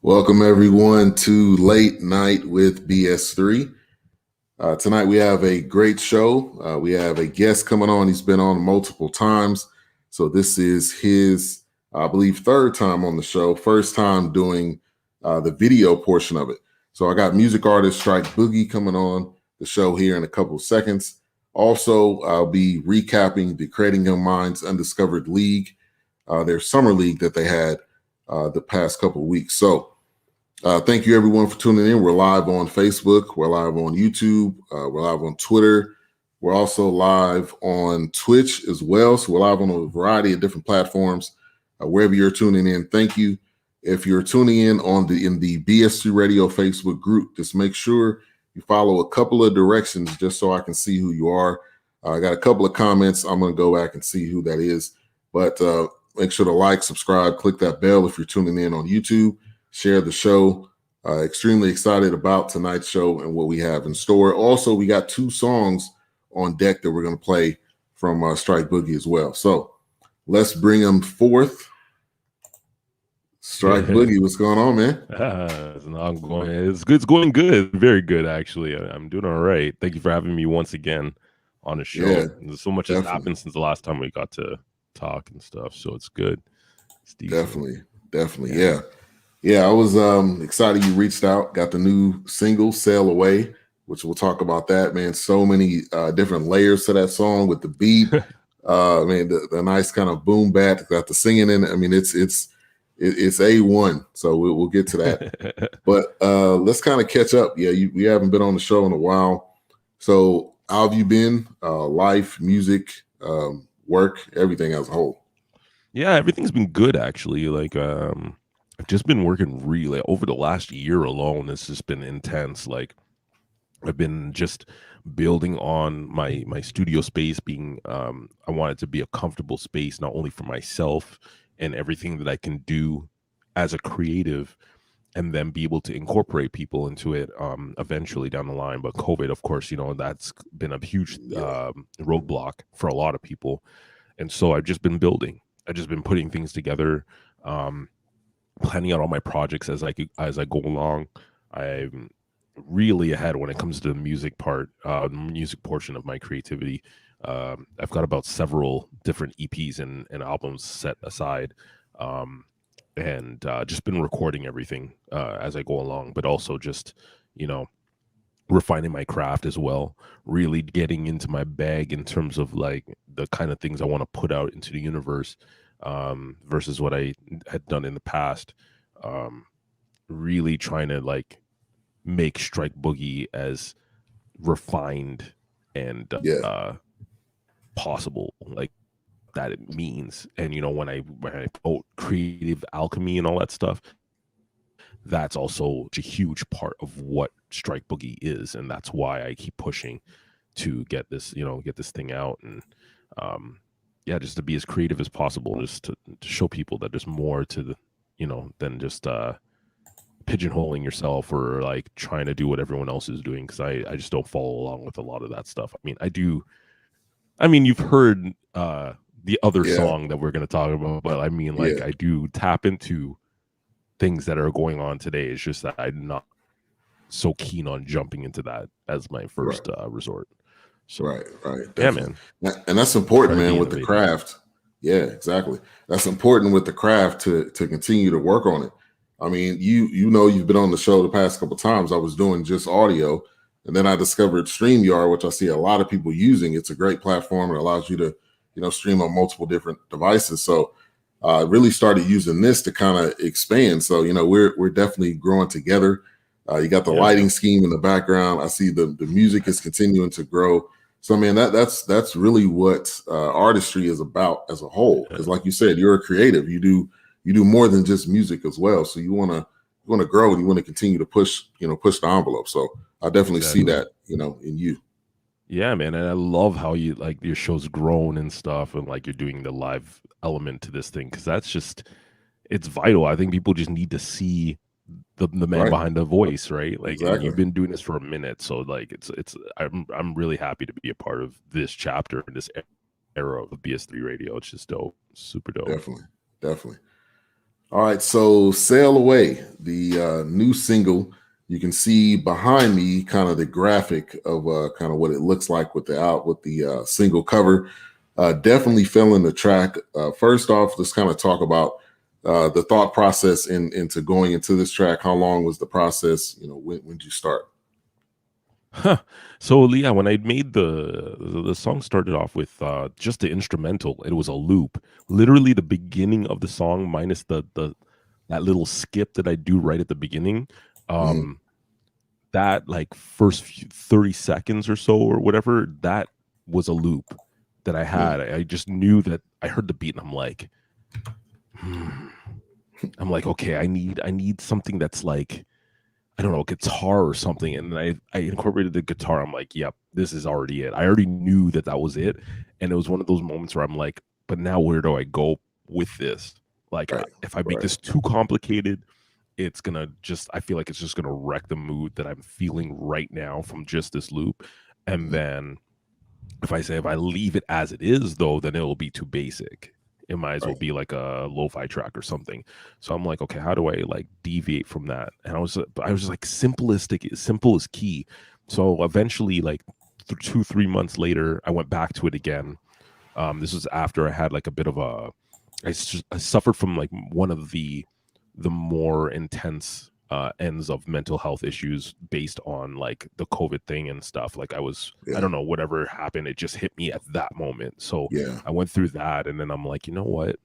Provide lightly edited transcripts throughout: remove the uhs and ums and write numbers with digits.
Welcome everyone to Late Night with BS3. Tonight we have a great show. We have a guest coming on. He's been on multiple times. So this is his, I believe, third time on the show. First time doing the video portion of it. So I got music artist Strike Boogie coming on the show here in a couple of seconds. Also, I'll be recapping the Creating Young Minds Undiscovered League, their summer league that they had the past couple of weeks. So thank you everyone for tuning in. We're live on Facebook. We're live on YouTube. We're live on Twitter. We're also live on Twitch as well. So we're live on a variety of different platforms. Wherever you're tuning in, thank you. If you're tuning in in the BS3 Radio Facebook group, just make sure you follow a couple of directions just so I can see who you are. I got a couple of comments. I'm going to go back and see who that is. But make sure to like, subscribe, click that bell if you're tuning in on YouTube. Share the show. Extremely excited about tonight's show and what we have in store. Also, we got two songs on deck that we're going to play from Strike Boogie as well. So let's bring them forth. Strike Boogie, what's going on, man? It's going good. Very good, actually. I'm doing all right. Thank you for having me once again on the show. Yeah, there's so much has happened since the last time we got to talk and stuff. So it's good. It's decent. Definitely. Yeah. Yeah, I was excited you reached out, got the new single, Sail Away, which we'll talk about that, man. So many different layers to that song with the beat. The nice kind of boom bap, got the singing in it. I mean, it's A1, so we'll get to that. But let's kind of catch up. Yeah, we haven't been on the show in a while. So how have you been? Life, music, work, everything as a whole? Yeah, everything's been good, actually. I've just been working really over the last year alone. It's just been intense. Like I've been just building on my studio space being, I want it to be a comfortable space, not only for myself and everything that I can do as a creative, and then be able to incorporate people into it eventually down the line. But COVID, of course, that's been a huge roadblock for a lot of people. And so I've just been building. I've just been putting things together, planning out all my projects as I go along. I'm really ahead when it comes to the music part, music portion of my creativity. I've got about several different EPs and albums set aside, and just been recording everything as I go along, but also just, refining my craft as well, really getting into my bag in terms of like the kind of things I want to put out into the universe, versus what I had done in the past. Really trying to like make Strike Boogie as refined and possible, like that it means. And when I quote creative alchemy and all that stuff, that's also a huge part of what Strike Boogie is, and that's why I keep pushing to get this thing out. And just to be as creative as possible, just to show people that there's more to the than just pigeonholing yourself or like trying to do what everyone else is doing, because I just don't follow along with a lot of that stuff. You've heard the other song that we're going to talk about, but I do tap into things that are going on today. It's just that I'm not so keen on jumping into that as my first resort. So right, definitely. Yeah, man, and that's important, man, with the craft. Yeah, exactly. That's important with the craft to continue to work on it. I mean, you've been on the show the past couple of times. I was doing just audio, and then I discovered StreamYard, which I see a lot of people using. It's a great platform. It allows you to, stream on multiple different devices. So I really started using this to kind of expand. So, we're definitely growing together. You got the lighting scheme in the background. I see the music is continuing to grow. So, man, that's really what artistry is about as a whole. Because like you said, you're a creative. You do more than just music as well. So you want to grow and you want to continue to push the envelope. So I definitely see that, in you. Yeah, man. And I love how you like your show's grown and stuff, and like you're doing the live element to this thing, because that's just, it's vital. I think people just need to see the man behind the voice, right? Like, exactly. And you've been doing this for a minute, so like I'm really happy to be a part of this chapter in this era of BS3 radio. It's just dope, super dope. Definitely. All right, so Sail Away, the new single. You can see behind me kind of the graphic of kind of what it looks like with the single cover. Definitely feeling the track. First off, let's kind of talk about the thought process into going into this track. How long was the process? When did you start? Huh. So yeah, when I made the song started off with just the instrumental. It was a loop, literally the beginning of the song minus the that little skip that I do right at the beginning. Mhm. Um, that like first 30 seconds or so or whatever, that was a loop that I Yeah, had. I just knew that I heard the beat and I'm like, hmm. I'm like, okay, I need something that's like, I don't know, guitar or something. And I incorporated the guitar. I'm like, yep, this is already it. I already knew that that was it. And it was one of those moments where I'm like, but now where do I go with this? Like, right, if I make right. this too complicated, it's gonna just, I feel like it's just gonna wreck the mood that I'm feeling right now from just this loop. And Mhm. then if I leave it as it is though, then it will be too basic. It might as well Right. be like a lo-fi track or something. So I'm like, okay, how do I like deviate from that? And I was just like simplistic, simple is key. So eventually, like 2 3 months later, I went back to it again. This was after I had like a bit of a, I suffered from like one of the more intense ends of mental health issues based on like the COVID thing and stuff. Like I Yeah, don't know, whatever happened, it just hit me at that moment. So yeah, I went through that, and then I'm like, you know what?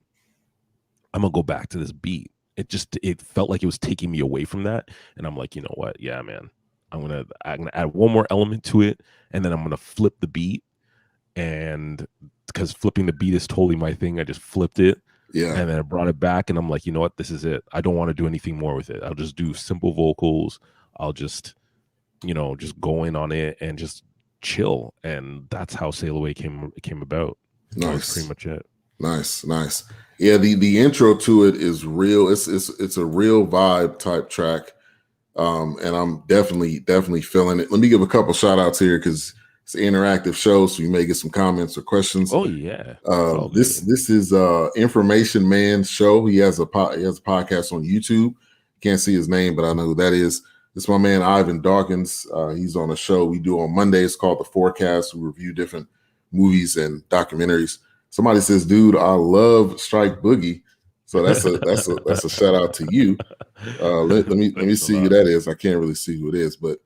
I'm gonna go back to this beat. It felt like it was taking me away from that, and I'm like, you know what? Yeah, man, I'm gonna add one more element to it, and then I'm gonna flip the beat, and because flipping the beat is totally my thing, I just flipped it yeah. and then I brought it back, and I'm like, you know what, this is it. I don't want to do anything more with it. I'll just do simple vocals. I'll just, just go in on it and just chill. And that's how Sail Away came about. That was pretty Nice. much it. Nice, nice. Yeah, the intro to it is real. It's a real vibe type track. And I'm definitely feeling it. Let me give a couple shout outs here because it's an interactive show, so you may get some comments or questions. Oh yeah, it's all good. This is Information Man's show. He has a podcast on YouTube. Can't see his name, but I know who that is. This is my man Ivan Dawkins. He's on a show we do on Mondays called The Forecast. We review different movies and documentaries. Somebody says, "Dude, I love Strike Boogie." So that's a shout out to you. Let me Thanks a see who lot. that is. I can't really see who it is, but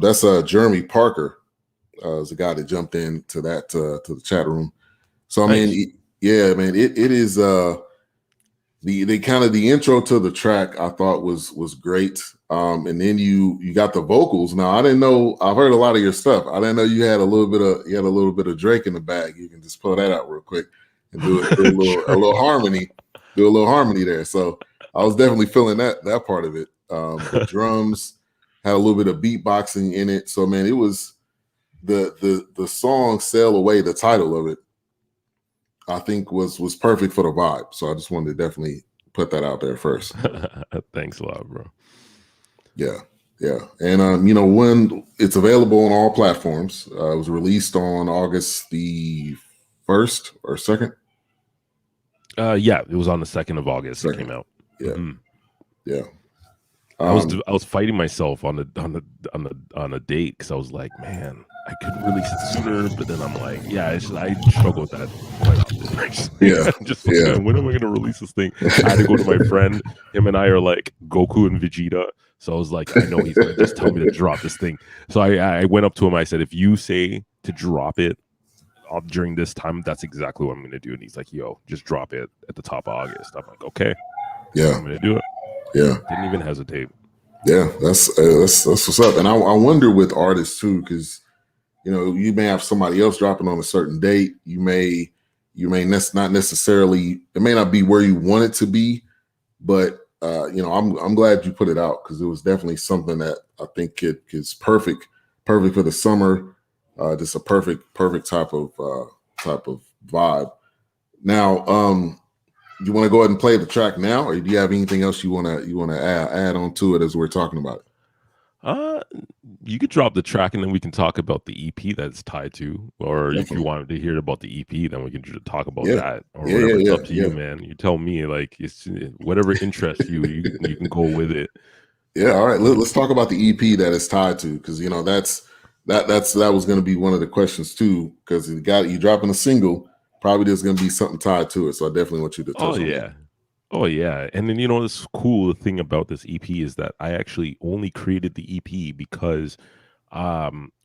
that's Jeremy Parker. Is the guy that jumped into that to the chat room. So I mean, Nice. yeah, man, it is the kind of the intro to the track I thought was great. And then you got the vocals. Now I didn't know. I've heard a lot of your stuff. I didn't know you had a little bit of Drake in the bag. You can just pull that out real quick and do a little harmony, do a little harmony there. So I was definitely feeling that part of it. The drums had a little bit of beatboxing in it. So man, it was the song "Sail Away," the title of it, I think was perfect for the vibe. So I just wanted to definitely put that out there first. Thanks a lot, bro. Yeah, yeah, and when it's available on all platforms. It was released on August the 1st or 2nd. Yeah, it was on the 2nd of August. It came 2nd. out. Yeah, hmm yeah. I was fighting myself on a date because I was like, man, I could release it sooner, but then I'm like, yeah, I struggle with that quite often. Actually, Yeah, I'm just yeah, like, when am I going to release this thing? I had to go to my friend. Him and I are like Goku and Vegeta, so I was like, I know he's going to just tell me to drop this thing. So I went up to him. I said, if you say to drop it during this time, that's exactly what I'm going to do. And he's like, yo, just drop it at the top of August. I'm like, okay, yeah, I'm going to do it. yeah, Didn't even hesitate. yeah. That's what's up. And I wonder with artists too, because you may have somebody else dropping on a certain date. Not necessarily. It may not be where you want it to be, but I'm glad you put it out because it was definitely something that I think it is perfect for the summer. Just a perfect type of vibe. Now, you want to go ahead and play the track now, or do you have anything else you want to add on to it as we're talking about it? Uh, you could drop the track and then we can talk about the EP that's tied to, or if you Definitely. wanted to hear about the EP, then we can talk about Yeah. that, or Yeah. Yeah. whatever. It's Yeah. up to you, Yeah. man. You tell me, like, it's whatever interests you. You can go with it. Yeah. All right. Let's talk about the EP that it's tied to, because that was going to be one of the questions too. Because you dropping a single, probably there's going to be something tied to it. So I definitely want you to Oh touch on that. yeah. Oh yeah. And then this cool thing about this EP is that I actually only created the EP because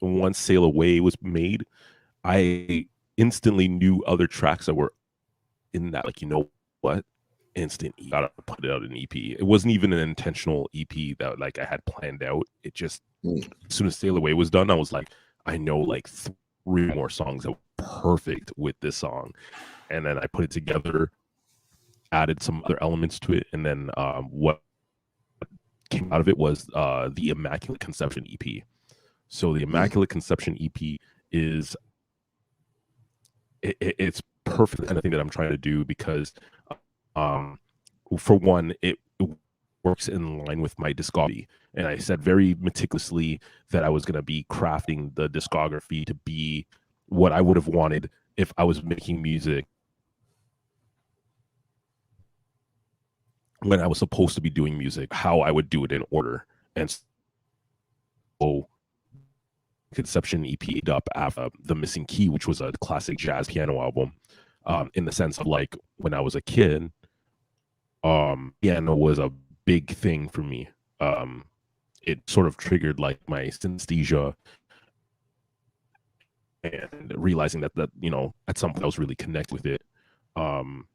once Sail Away was made, I instantly knew other tracks that were in that, like, what? Instant, you gotta put it out in EP. It wasn't even an intentional EP that like I had planned out. It just, Mm. as soon as Sail Away was done, I was like, I know like 3 more songs that were perfect with this song. And then I put it together, added some other elements to it, and then what came out of it was the Immaculate Conception EP. So the Mm. Immaculate Conception EP is it's perfect kind of thing that I'm trying to do because for one, it works in line with my discography. And I said very meticulously that I was going to be crafting the discography to be what I would have wanted if I was making music when I was supposed to be doing music, how I would do it in order. And so Conception EP up after The Missing Key, which was a classic jazz piano album, in the sense of like when I was a kid, piano was a big thing for me. It sort of triggered like my synesthesia and realizing that at some point I was really connected with it. Um,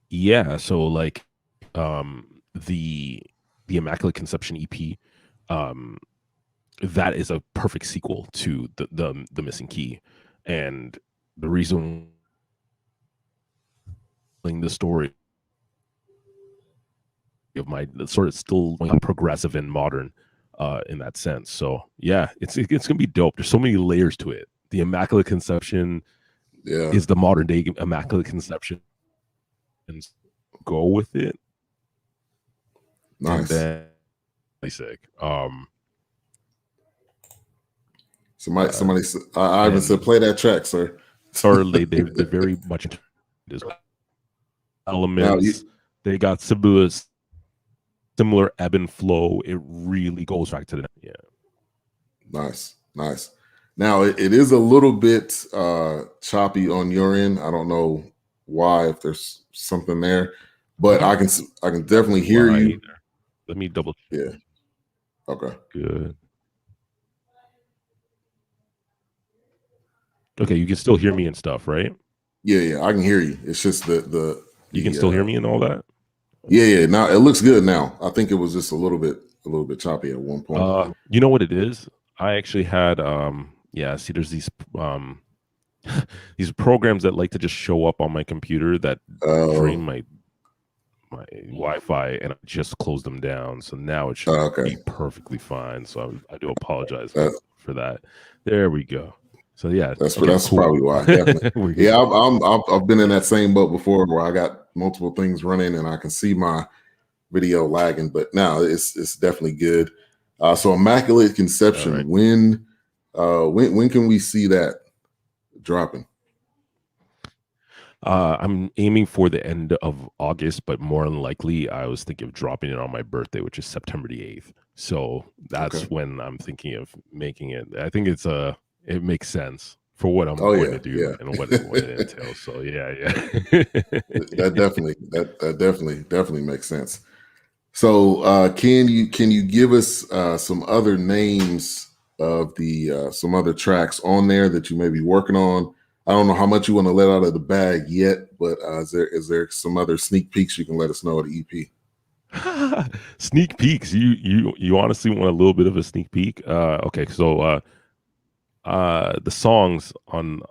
yeah, so like the Immaculate Conception EP, that is a perfect sequel to the Missing Key, and the reason the story of my sort of still progressive and modern in that sense. So yeah, it's gonna be dope. There's so many layers to it. The Immaculate Conception Yeah. is the modern day Immaculate Conception, and go with it. And Nice. then sick. Somebody Ivan said, play that track, sir. Or they're very much elements. They got similar ebb and flow. It really goes back to Nice. Now it is a little bit choppy on your end. I don't know why, if there's something there, but I can definitely hear you. Either. Let me double check. Yeah. Okay. Good. Okay, you can still hear me and stuff, right? Yeah, I can hear you. It's just you can still hear me and all that. Yeah. Now it looks good now. I think it was just a little bit choppy at one point. You know what it is? I actually had see, there's these these programs that like to just show up on my computer that drain my Wi-Fi, and I just closed them down. So now it should be perfectly fine. So I do apologize for that. There we go. So yeah, that's cool. Probably why. Yeah, I've been in that same boat before where I got multiple things running and I can see my video lagging, but now it's definitely good. So Immaculate Conception, right. When can we see that dropping? I'm aiming for the end of August, but more than likely I was thinking of dropping it on my birthday, which is September the 8th. So that's when I'm thinking of making it. I think it makes sense for what I'm going to do and what it entails. So yeah. that definitely makes sense. So can you give us some other names of the some other tracks on there that you may be working on? I don't know how much you want to let out of the bag yet, but is there some other sneak peeks you can let us know of the EP? Sneak peeks. You honestly want a little bit of a sneak peek? Okay, so the songs on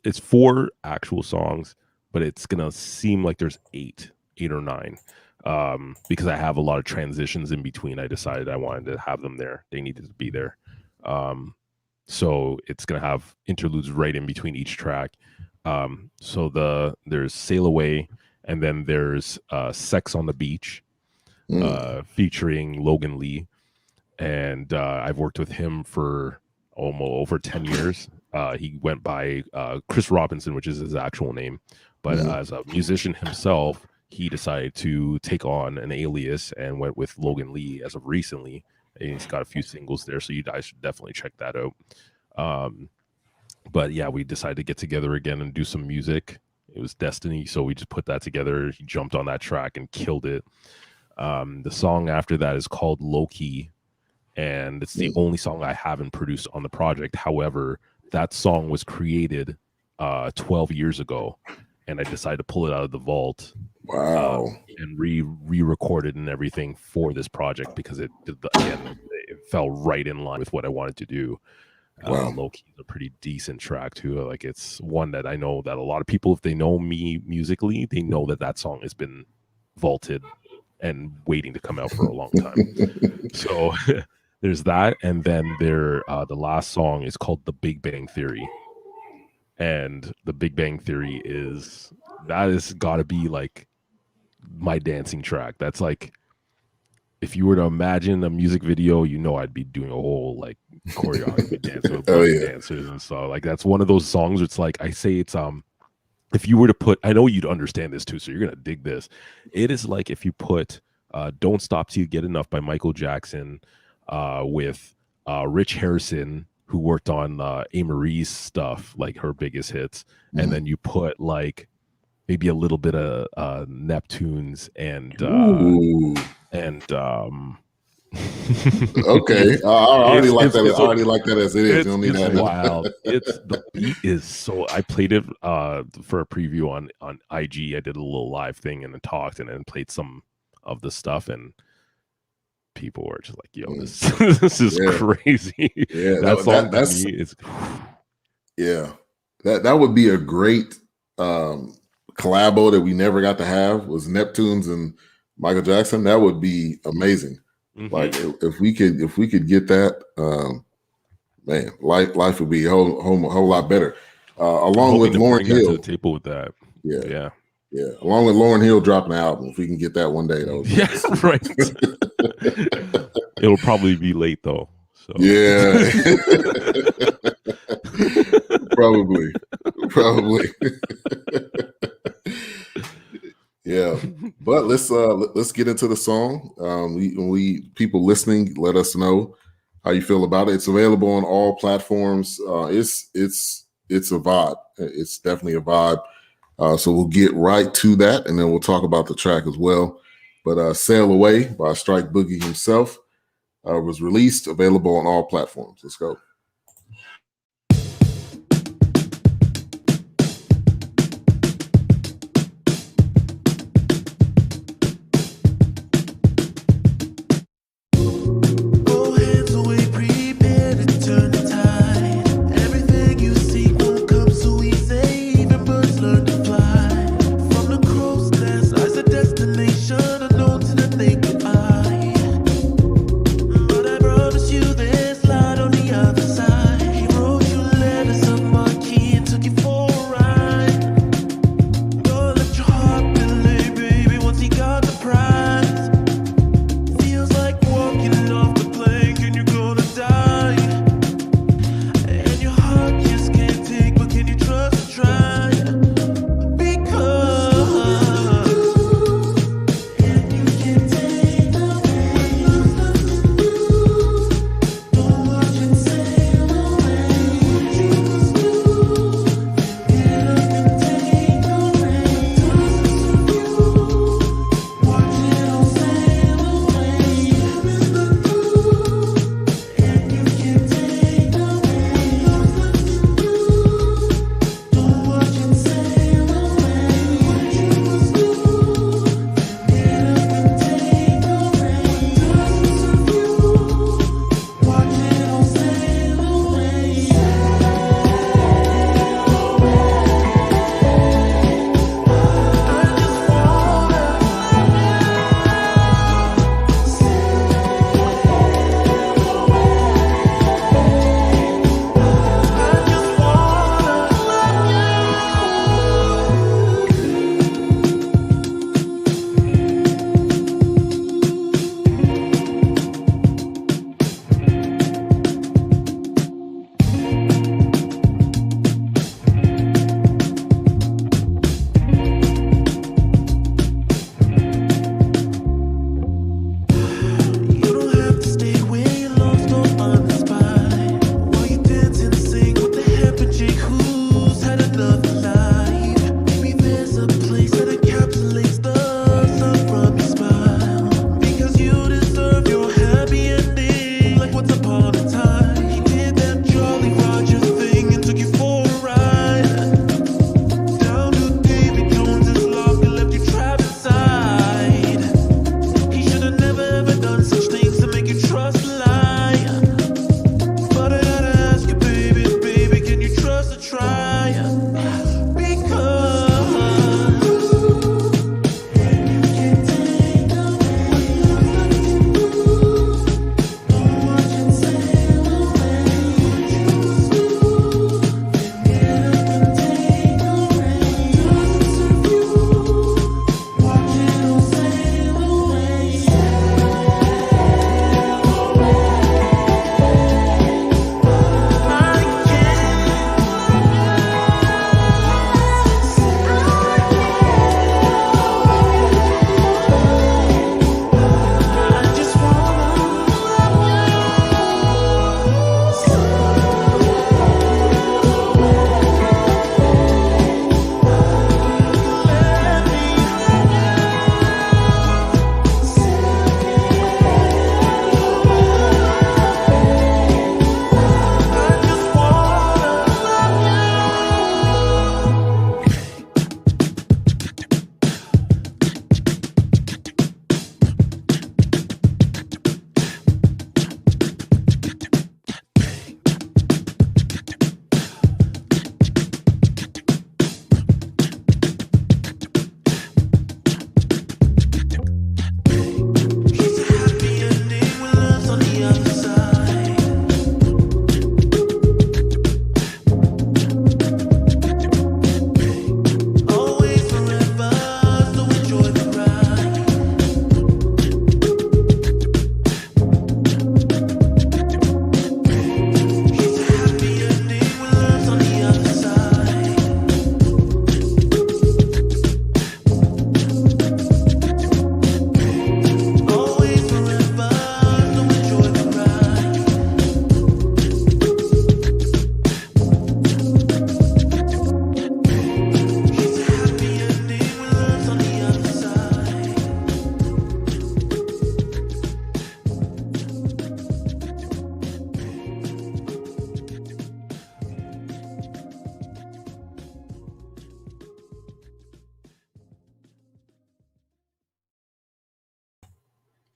it's 4 actual songs, but it's gonna seem like there's 8 or 9. Because I have a lot of transitions in between. I decided I wanted to have them there. They needed to be there. So it's going to have interludes right in between each track. So there's Sail Away, and then there's Sex on the Beach, featuring Logan Lee. and I've worked with him for almost over 10 years. He went by Chris Robinson, which is his actual name, but as a musician himself, he decided to take on an alias and went with Logan Lee as of recently. And he's got a few singles there, so you guys should definitely check that out. But yeah, we decided to get together again and do some music. It was destiny, so we just put that together. He jumped on that track and killed it. The song after that is called Low Key, and it's the only song I haven't produced on the project. However, that song was created 12 years ago, and I decided to pull it out of the vault. Wow. And re-recorded and everything for this project because it fell right in line with what I wanted to do. Wow. Low Key is a pretty decent track too. Like, it's one that I know that a lot of people, if they know me musically, they know that song has been vaulted and waiting to come out for a long time. So there's that, and then the last song is called The Big Bang Theory. And The Big Bang Theory is got to be like my dancing track. That's like, if you were to imagine a music video, I'd be doing a whole like choreography dance with dancers and stuff. Like, that's one of those songs where it's like, I say it's if you were to put, I know you'd understand this too, so you're gonna dig this. It is like if you put Don't Stop Till You Get Enough by Michael Jackson with Rich Harrison, who worked on A. Marie's stuff, like her biggest hits, and then you put like maybe a little bit of Neptunes and okay, I already like that. I already like that as it is. You don't need it's that. wild. The beat is so. I played it for a preview on IG. I did a little live thing and then talked and then played some of the stuff, and people were just like, "Yo, this is crazy." Yeah, that song to me is. Yeah, that would be a great collabo that we never got to have, was Neptunes and Michael Jackson. That would be amazing. Mm-hmm. Like, if we could get that, man, life would be a whole lot better. Along with Lauryn Hill, to the table with that. Yeah. Along with Lauryn Hill dropping the album, if we can get that one day, though. Yeah, right. It'll probably be late though. So. Yeah. Probably. Yeah, but let's get into the song. We people listening, let us know how you feel about it. It's available on all platforms. It's a vibe. It's definitely a vibe. So we'll get right to that, and then we'll talk about the track as well. But "Sail Away" by Strike Boogie himself was released, available on all platforms. Let's go. But I promise you there's light on the other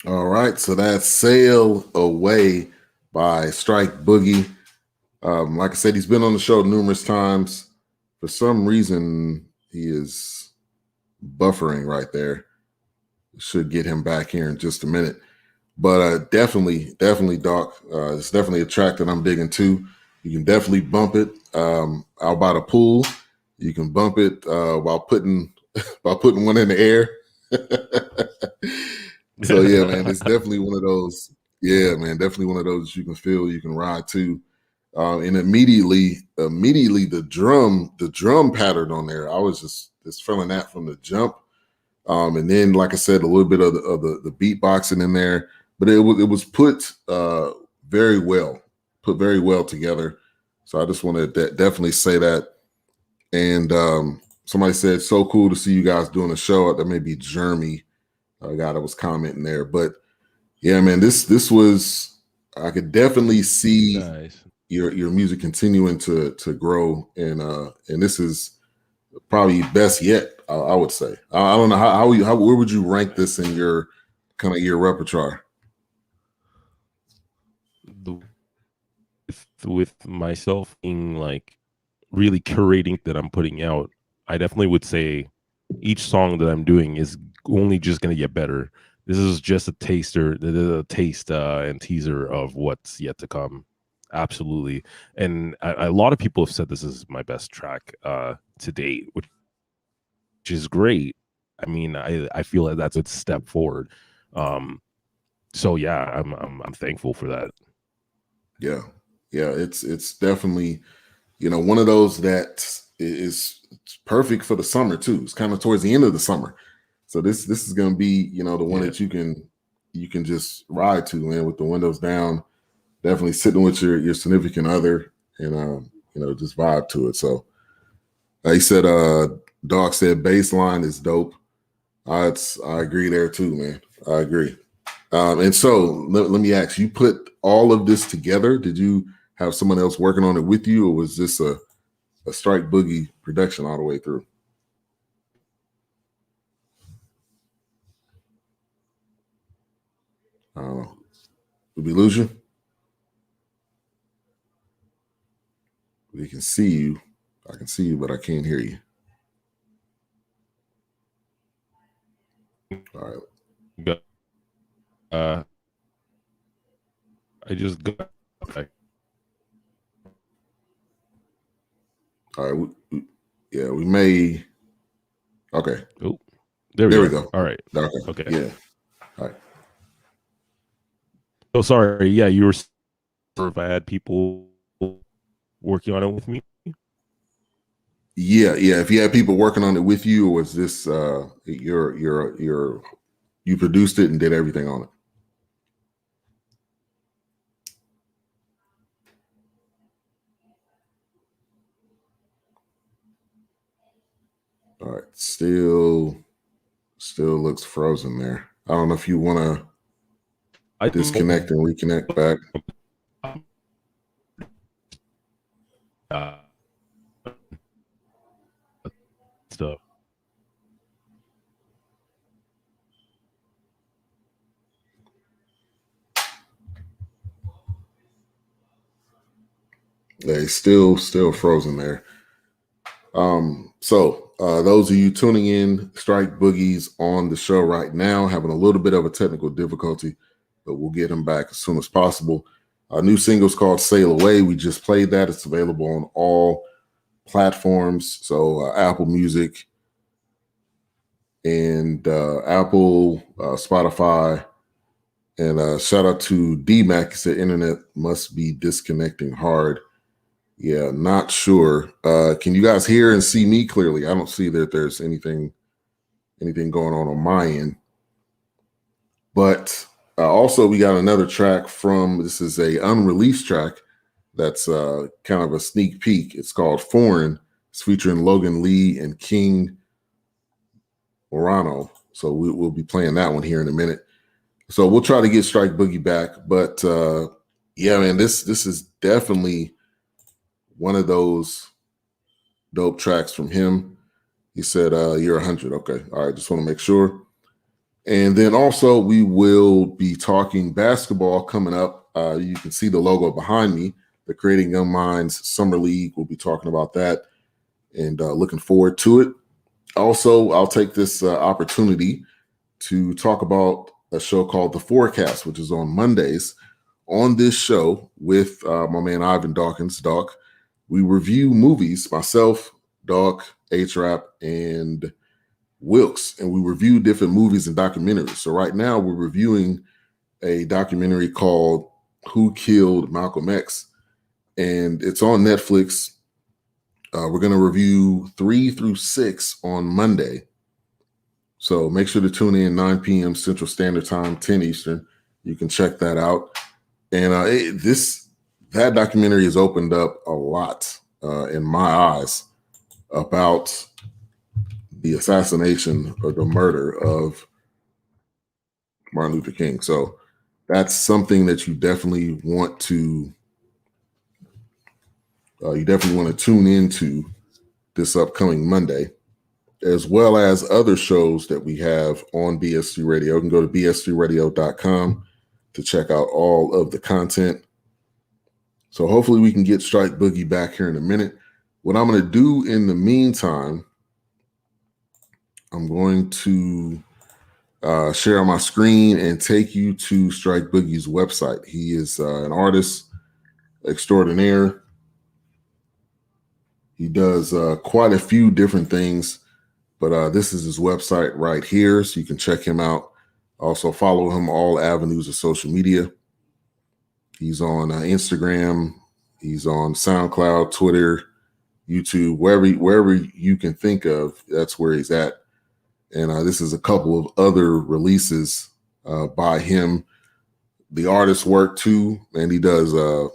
All right, so that's Sail Away by Strike Boogie. Like I said, he's been on the show numerous times. For some reason, he is buffering right there. Should get him back here in just a minute. But definitely, Doc. It's definitely a track that I'm digging too. You can definitely bump it out by the pool. You can bump it while putting one in the air. So yeah, man, it's definitely one of those. Yeah, man, definitely one of those you can feel, you can ride to. And immediately, the drum pattern on there. I was just feeling that from the jump. And then, like I said, a little bit of the beatboxing in there, but it was put very well together. So I just want to definitely say that. And somebody said, "So cool to see you guys doing a show." That may be Jeremy, a guy that was commenting there, but yeah, man, this was. I could definitely see Nice. your music continuing to grow, and this is probably best yet. I would say. I don't know how where would you rank this in your kind of your repertoire? The- with myself being like really curating that I'm putting out, I definitely would say each song that I'm doing is only just going to get better. This is just a taster, a taste and teaser of what's yet to come. Absolutely. And a lot of people have said this is my best track to date, which is great. I mean, I feel like that's a step forward. So yeah, I'm thankful for that. Yeah, it's definitely one of those that it's perfect for the summer too. It's kind of towards the end of the summer, so this is going to be the one Yeah. that you can just ride to, man, with the windows down. Definitely sitting with your significant other and just vibe to it. So he said, Dog said baseline is dope. I agree there too, man. I agree. And so let me ask, you put all of this together. Did you have someone else working on it with you, or was this a Strike Boogie production all the way through? Did we lose you? We can see you. I can see you, but I can't hear you. All right. Uh, I just got back. All right. Yeah, we may. Okay. Oh, there we go. All right. Okay. Yeah. All right. Oh, sorry. Yeah, you were. If I had people working on it with me. Yeah. If you had people working on it with you, or was this you produced it and did everything on it? All right. Still looks frozen there. I don't know if you want to disconnect and reconnect back. Stuff. They still frozen there. So those of you tuning in, Strike Boogie's on the show right now, having a little bit of a technical difficulty, but we'll get him back as soon as possible. Our new single's called Sail Away. We just played that. It's available on all platforms. So Apple Music and Apple, Spotify. And shout out to D-Mac. He said internet must be disconnecting hard. Yeah, not sure. Can you guys hear and see me clearly? I don't see that there's anything going on my end. But also, we got another track this is a unreleased track that's kind of a sneak peek. It's called Foreign. It's featuring Logan Lee and King Morano. So we'll be playing that one here in a minute. So we'll try to get Strike Boogie back. But yeah, man, this is definitely one of those dope tracks from him. He said, you're 100. Okay. All right. Just want to make sure. And then also we will be talking basketball coming up. You can see the logo behind me, the Creating Young Minds Summer League. We'll be talking about that and looking forward to it. Also, I'll take this opportunity to talk about a show called The Forecast, which is on Mondays. On this show with my man Ivan Dawkins, Doc, we review movies, myself, Doc, H-Rap, and Wilkes, and we review different movies and documentaries. So right now we're reviewing a documentary called Who Killed Malcolm X, and it's on Netflix. We're going to review 3 through 6 on Monday. So make sure to tune in 9 p.m. Central Standard Time, 10 Eastern. You can check that out. And that documentary has opened up a lot in my eyes about the assassination or the murder of Martin Luther King. So that's something that you definitely want to tune into this upcoming Monday, as well as other shows that we have on BS3 Radio. You can go to bs3radio.com to check out all of the content. So hopefully we can get Strike Boogie back here in a minute. What I'm going to do in the meantime, I'm going to share my screen and take you to Strike Boogie's website. He is an artist extraordinaire. He does quite a few different things, but this is his website right here, so you can check him out. Also follow him all avenues of social media. He's on Instagram. He's on SoundCloud, Twitter, YouTube, wherever you can think of, that's where he's at. And this is a couple of other releases by him. The artist work too, and he does a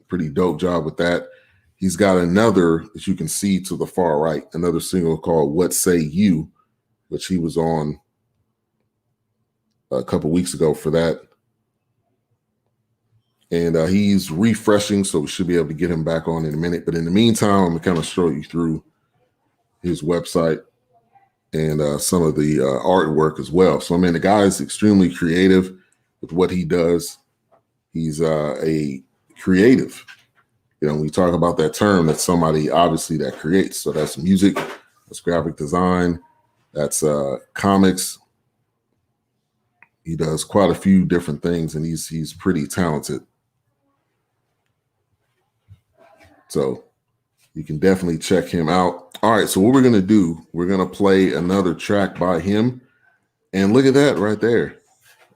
pretty dope job with that. He's got another, as you can see to the far right, another single called What Say You, which he was on a couple weeks ago for that. And he's refreshing, so we should be able to get him back on in a minute. But in the meantime, I'm going to kind of show you through his website and some of the artwork as well. So, I mean, the guy is extremely creative with what he does. He's a creative. You know, when we talk about that term, that's somebody obviously that creates. So that's music, that's graphic design, that's comics. He does quite a few different things, and he's pretty talented. So you can definitely check him out. All right, so what we're going to do, we're going to play another track by him. And look at that right there.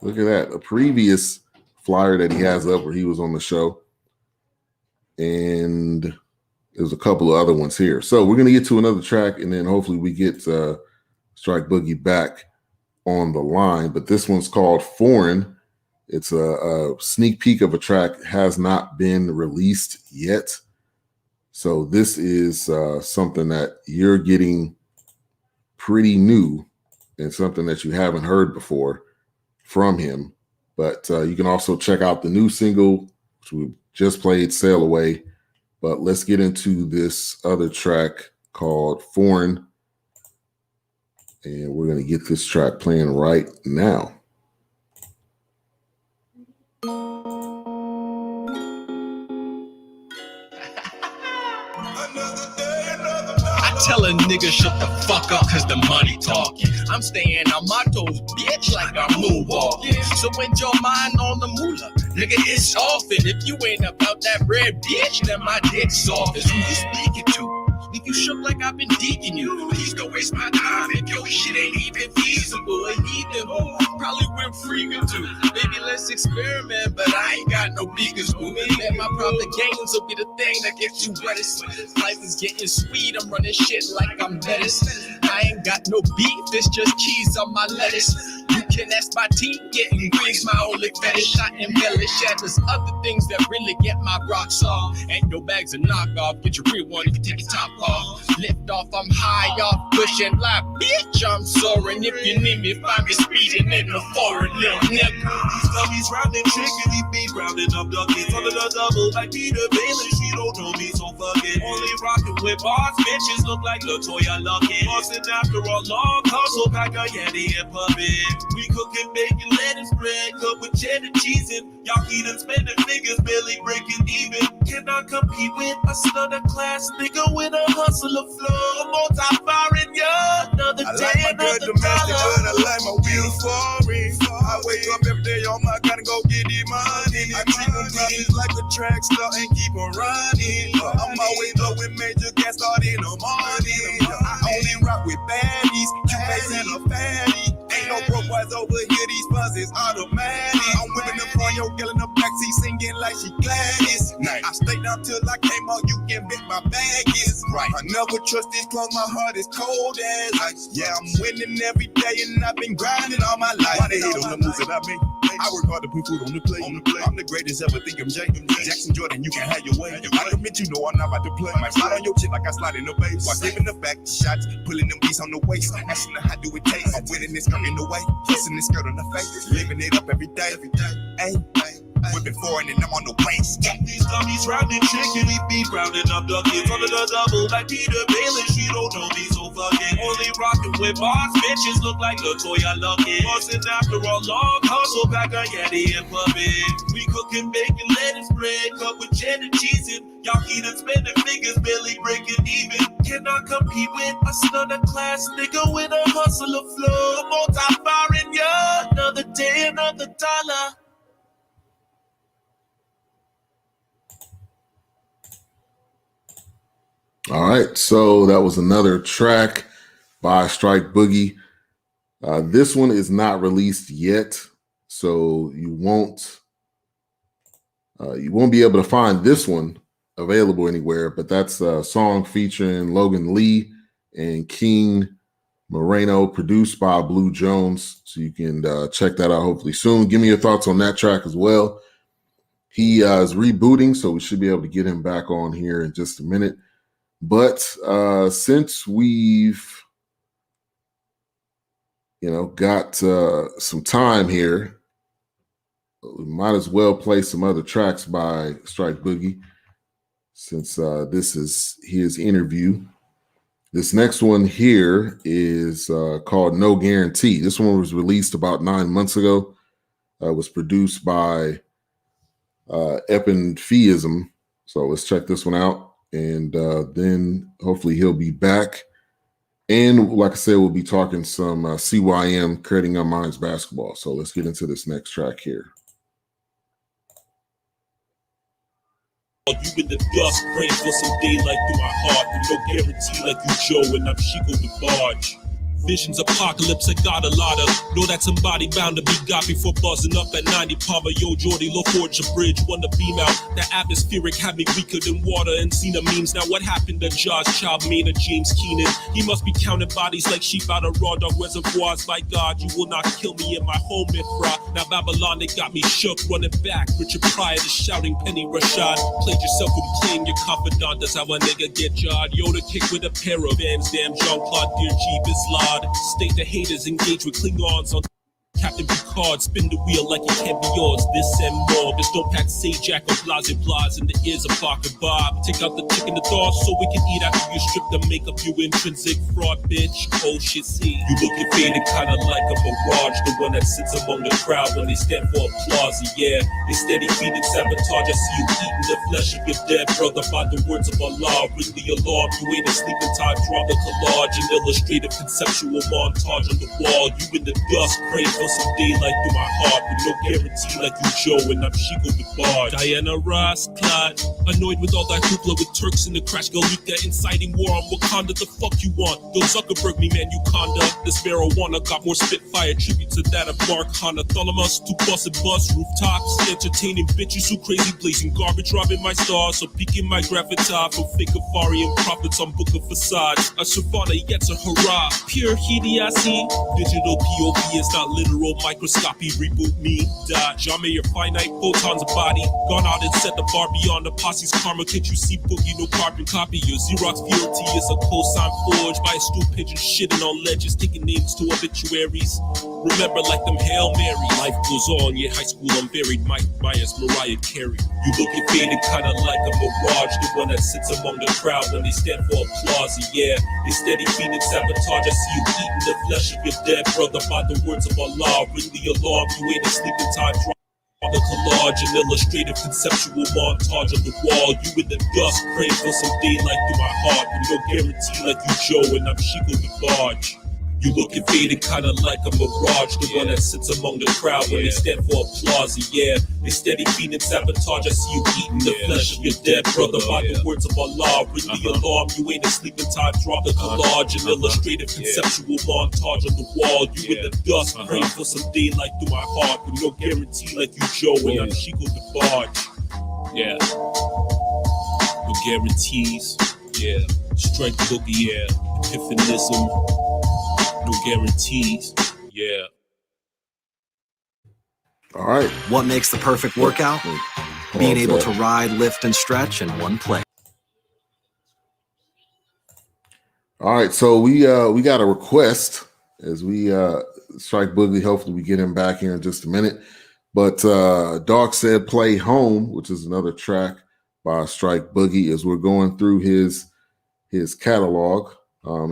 Look at that. A previous flyer that he has up where he was on the show. And there's a couple of other ones here. So we're going to get to another track, and then hopefully we get Strike Boogie back on the line. But this one's called Foreign. It's a sneak peek of a track, has not been released yet. So this is something that you're getting pretty new and something that you haven't heard before from him. But you can also check out the new single, which we just played, Sail Away. But let's get into this other track called Foreign. And we're going to get this track playing right now. Tell a nigga shut the fuck up, cause the money talking. I'm staying on my toes, bitch, like I'm moonwalking. So when your mind on the moolah, nigga, it's off. And if you ain't about that bread, bitch, then my dick's off. Is who you speaking to? Leave you shook like I've been deacon you. Please don't waste my time if your shit ain't even feasible. A heathen who probably went freaking too. Baby, let's experiment, but I ain't got no beacons moving. And my private games will be the thing that gets you wettest. Life is getting sweet, I'm running shit like I'm lettuce. I ain't got no beef, it's just cheese on my lettuce. You can ask my team, getting greens, my only fetish. I embellish at there's other things that really get my rocks off. Ain't no bags of knockoff, get your real one, you can take your top off. Lift off, I'm high off, pushing live, bitch, I'm soaring. If you need me, find me speeding in the foreign, little nigga. These dummies rounding chicken, he be rounding up duckies under the double like Peter Bailey. She don't know me, so fuck it. Only rockin' rockin' with bars, bitches look like LaToya Luckett. Bustin' after a long hustle, pack a Yeti and puppet. We cookin' bacon, lettuce, bread, cooked with cheddar cheese and y'all heathen spending figures, barely breaking even. Cannot compete with another class nigga with a hustler flow. Multi-firing ya, another I day, like my another good domestic, dollar. but I like my wheels foreign. I wake up every day on my gotta go get the money. I treat them puppies like a track star and keep on running. I'm always low with major gas start in the morning. I only rock with baddies, Q-Face and a fatty. Ain't no broke boys over here, these funds is automatic. I'm whipping the front, yo, girl in the backseat singing like she Gladys. I stay down till I came out, you can bet my bag is right. I never trust these clothes, my heart is cold as ice. Yeah, I'm winning every day and I've been grinding all my life. Why they hate on the moves that I make? I work hard to put food on the plate. I'm the greatest ever, think I'm Jay. Jackson Jordan, you can have your way. I admit you know I'm not about to play. I slide on your shit like I slide in the base. While giving the back shots, pulling them beats on the waist. Asking her how do it taste. I'm winning this skirt in the way, kissing this skirt on the face. Living it up every day. Hey. Whipping foreign and I'm on the waist. These dummies rounding chicken, we beat rounding up duckets. Under the double like Peter Baelish, she don't know me so fucking. Only rockin' with bars, bitches look like LaToya Luckett. Bustin' after a long hustle, pack a Yeti and puppet. We cooking bacon, lettuce, bread, cooked with cheddar cheese and y'all heathen spending figures, barely breaking even. Cannot compete with another class nigga with a hustler flow. Multi-firing ya, another day, another dollar. All right, so that was another track by Strike Boogie. This one is not released yet, so you won't be able to find this one available anywhere. But that's a song featuring Logan Lee and King Moreno, produced by Blue Jones. So you can check that out hopefully soon. Give me your thoughts on that track as well. He is rebooting, so we should be able to get him back on here in just a minute. But since we've, got some time here, we might as well play some other tracks by Strike Boogie, since this is his interview. This next one here is called No Guarantee. This one was released about 9 months ago. It was produced by Epintheism. So let's check this one out. And then hopefully he'll be back. And like I said, we'll be talking some CYM, Creating Our Minds basketball. So let's get into this next track here. You in the dust, praying for some daylight through my heart. With no guarantee like you Joe and I'm Chico the Barge. Visions, apocalypse, I got a lot of. Know that somebody bound to be got before buzzing up at 90 Palmer. Yo, Jordy, low forge a bridge, one to beam out. That atmospheric had me weaker than water and seen the memes. Now what happened to Josh Child, Maynard, James Keenan? He must be counting bodies like sheep out of raw dog reservoirs. By God, you will not kill me in my home, Ifra. Now Babylon, they got me shook, running back. Richard Pryor is shouting Penny Rashad. Played yourself and playing your confidant. That's how a nigga get jawed. Yoda kick with a pair of Vans. Damn Jean-Claude, dear Jeebus Lod. State the haters engage with Klingons on Captain Picard, spin the wheel like it can't be yours. This and more. Just don't pack Sajak or Blase Blase in the ears of Parker Bob. Take out the chicken the door so we can eat after you strip the makeup. You intrinsic fraud, bitch. Oh shit, see. You looking faded kinda like a barrage. The one that sits among the crowd when they stand for applause. Yeah, they steady feeding sabotage. I see you eating the flesh of your dead brother by the words of Allah. Ring the alarm. You ain't asleep in time. Draw the collage. An illustrative conceptual montage on the wall. You in the dust, praying for some daylight through my heart, with no guarantee like you Joe and I'm Chico the Bard. Diana Ross, Clyde, annoyed with all that hoopla with Turks in the crash Galika, inciting war on Wakanda. The fuck you want? Don't Zuckerberg me, man, you conda. This marijuana got more Spitfire tribute to that of Mark Hanna. Thalamus to bus and bus rooftops, entertaining bitches who crazy, blazing garbage, robbing my stars, so peeking my gravitas for fake Afarian prophets on book of facades. A Shavana Yetzer hurrah, pure hidiasi. Digital POV is not literal Zero microscopy, reboot me, die. Jame your finite photons of body. Gone out and set the bar beyond the posse's karma. Can't you see Boogie, no carbon copy? Your Xerox fealty is a cosign forged by a stool pigeon shitting on ledges, taking names to obituaries. Remember like them Hail Mary. Life goes on, yeah, high school unburied. Mike Myers, Mariah Carey. You looking faded kinda like a mirage. The one that sits among the crowd when they stand for applause. Yeah, they steady feeding sabotage. I see you eating the flesh of your dead brother by the words of Allah. Ring the alarm, you ain't asleep in time. Draw the collage, an illustrative conceptual montage on the wall. You in the dust, praying for some daylight through my heart. With no guarantee like you Joe and I'm Chico the Barge. You looking faded kinda like a mirage. The one that sits among the crowd when they stand for applause. Yeah, they steady feeding sabotage. I see you eating the flesh of your dead brother by the words of Allah. Ring the alarm, you ain't asleep in time. Draw the collage, an illustrative conceptual montage on the wall. You in the dust, praying for some daylight through my heart. With no guarantee like you Joe and I'm Chico the Barge. Yeah, no guarantees. Yeah, strike boogie. Yeah, epiphanism. No guarantees. Yeah. All right. What makes the perfect workout? Being able to ride, lift, and stretch in one place. All right, so we got a request as we strike Boogie. Hopefully we get him back here in just a minute. But Dog said play Home, which is another track by Strike Boogie, as we're going through his catalog.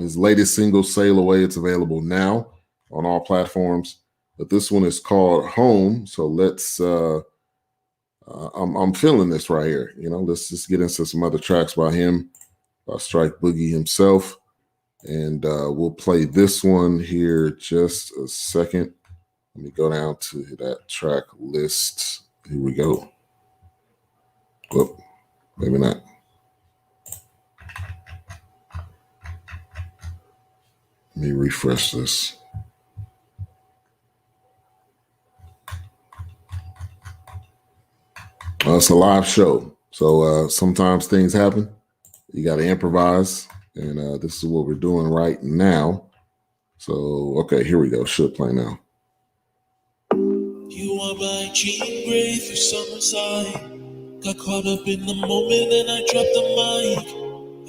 His latest single, Sail Away, it's available now on all platforms. But this one is called Home. So let's I'm feeling this right here. You know, let's just get into some other tracks by him, by Strike Boogie himself. And we'll play this one here just a second. Let me go down to that track list. Here we go. Whoop, maybe not. Let me refresh this. It's a live show. So sometimes things happen. You got to improvise. And this is what we're doing right now. So, okay, here we go. Should play now. You are my jean gray through summerside. Got caught up in the moment and I dropped the mic.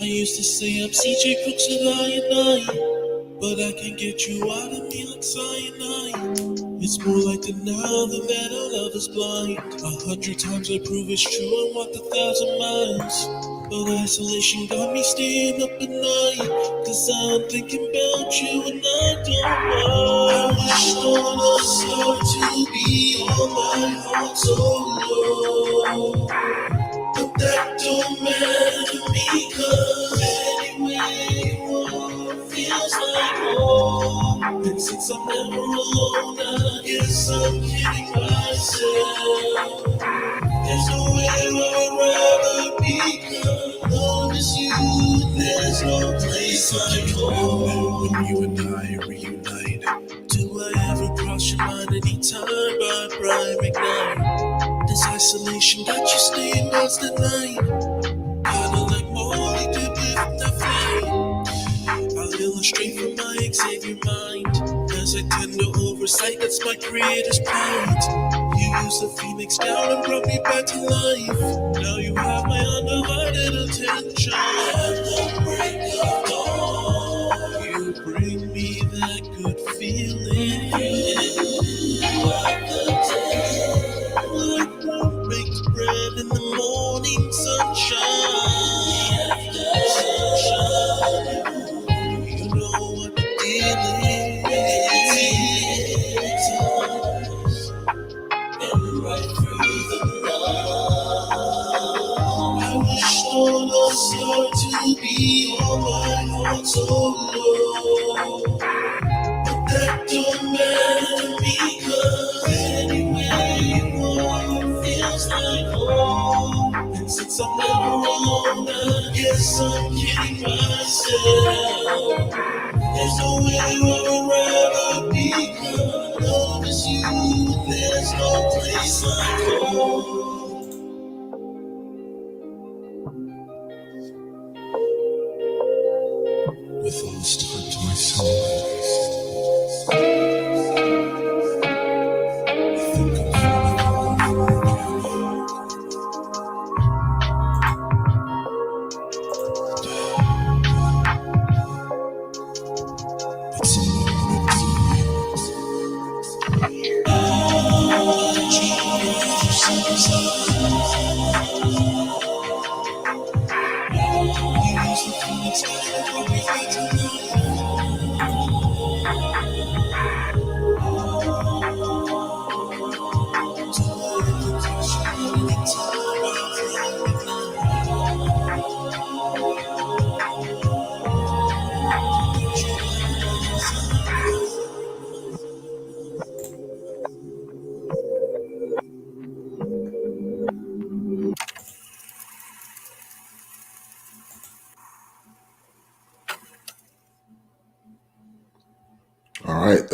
I used to say I'm CJ Crooks and I, but I can get you out of me like cyanide. It's more like denial than that our love is blind. 100 times I prove it's true and walked 1,000 miles. But isolation got me staying up at night. Cause I'm thinking about you and I don't know. I wish on a star to be on my heart so low. But that don't matter to me, cause anyway you are feels like home. And since I'm never alone, I guess I'm kidding myself. There's no way I'd rather be, cause love is you, and there's no place like home. When you and I reunite, do I ever cross your mind anytime by private night? This isolation got you staying lost at night. Kinda like Molly did with the flame. I'll illustrate from my Xavier mind as I tend to oversight, that's my creator's plight. You used the phoenix down and brought me back to life. Now you have my undivided attention. At the break of dawn, you bring me that good feeling. Like the day, like warm baked bread in the morning sunshine. You know what the deal is. And right through the night, I wish on a star to be on my heart so low. But that don't matter to me, cause anyway you are feels like home. And since I'm never alone, I guess I'm kidding myself. There's no way I would rather be, cause love is you, there's no place like home. With all the start to my soul.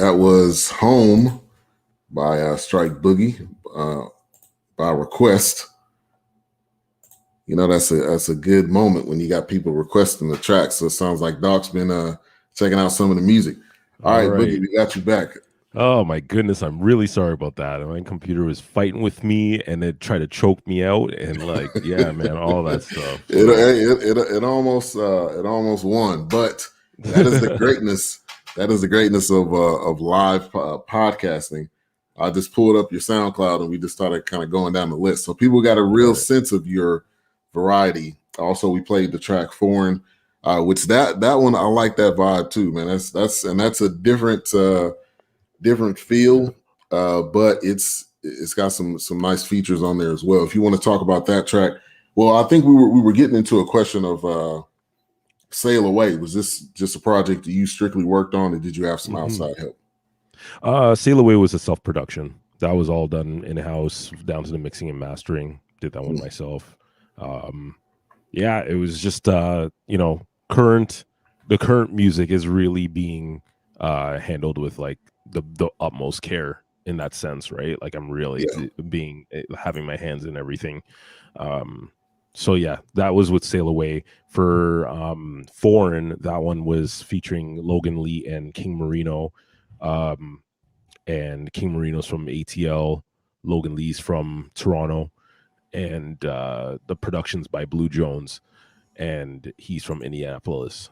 That was Home by Strike Boogie by request. You know, that's a good moment when you got people requesting the track. So it sounds like Doc's been checking out some of the music. All right, Boogie, we got you back. Oh my goodness, I'm really sorry about that. My computer was fighting with me and it tried to choke me out, and like, yeah, man, all that stuff. So. It almost won, but that is the greatness. That is the greatness of live podcasting. I just pulled up your SoundCloud and we just started kind of going down the list, so people got a real sense of your variety. Also, we played the track Foreign, which that one I like that vibe too, man. That's a different feel, but it's got some nice features on there as well. If you want to talk about that track, well, I think we were getting into a question of Sail Away. Was this just a project that you strictly worked on, or did you have some outside help? Sail Away was a self-production. That was all done in-house, down to the mixing and mastering. Did that one myself. Yeah, it was just the current music is really being handled with like the utmost care in that sense, right? Like I'm really having my hands in everything. So yeah, that was with Sail Away. For Foreign, that one was featuring Logan Lee and King Marino. And King Marino's from ATL, Logan Lee's from Toronto, and the production's by Blue Jones, and he's from Indianapolis.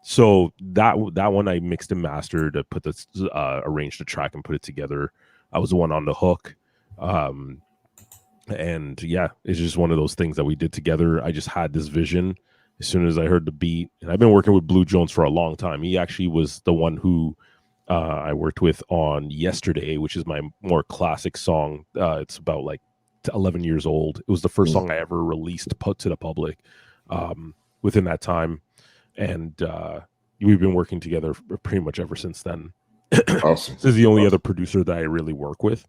So that one I mixed and mastered to put this arrange the track and put it together. I was the one on the hook. And yeah, it's just one of those things that we did together. I just had this vision as soon as I heard the beat, and I've been working with Blue Jones for a long time. He actually was the one who I worked with on Yesterday, which is my more classic song. It's about like 11 years old. It was the first song I ever released, put to the public within that time. And we've been working together pretty much ever since then. Awesome. This is the only other producer that I really work with.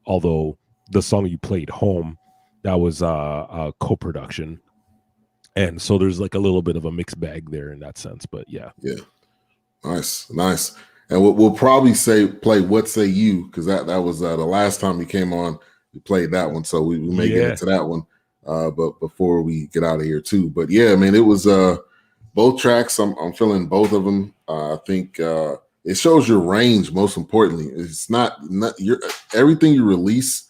Although the song you played, Home, that was a co-production. And so there's like a little bit of a mixed bag there in that sense. But yeah. Yeah. Nice. And we'll probably play What Say You, because that was the last time we came on, we played that one. So we may get into that one. But before we get out of here too. But yeah, man, it was both tracks. I'm feeling both of them. I think it shows your range. Most importantly, it's not everything you release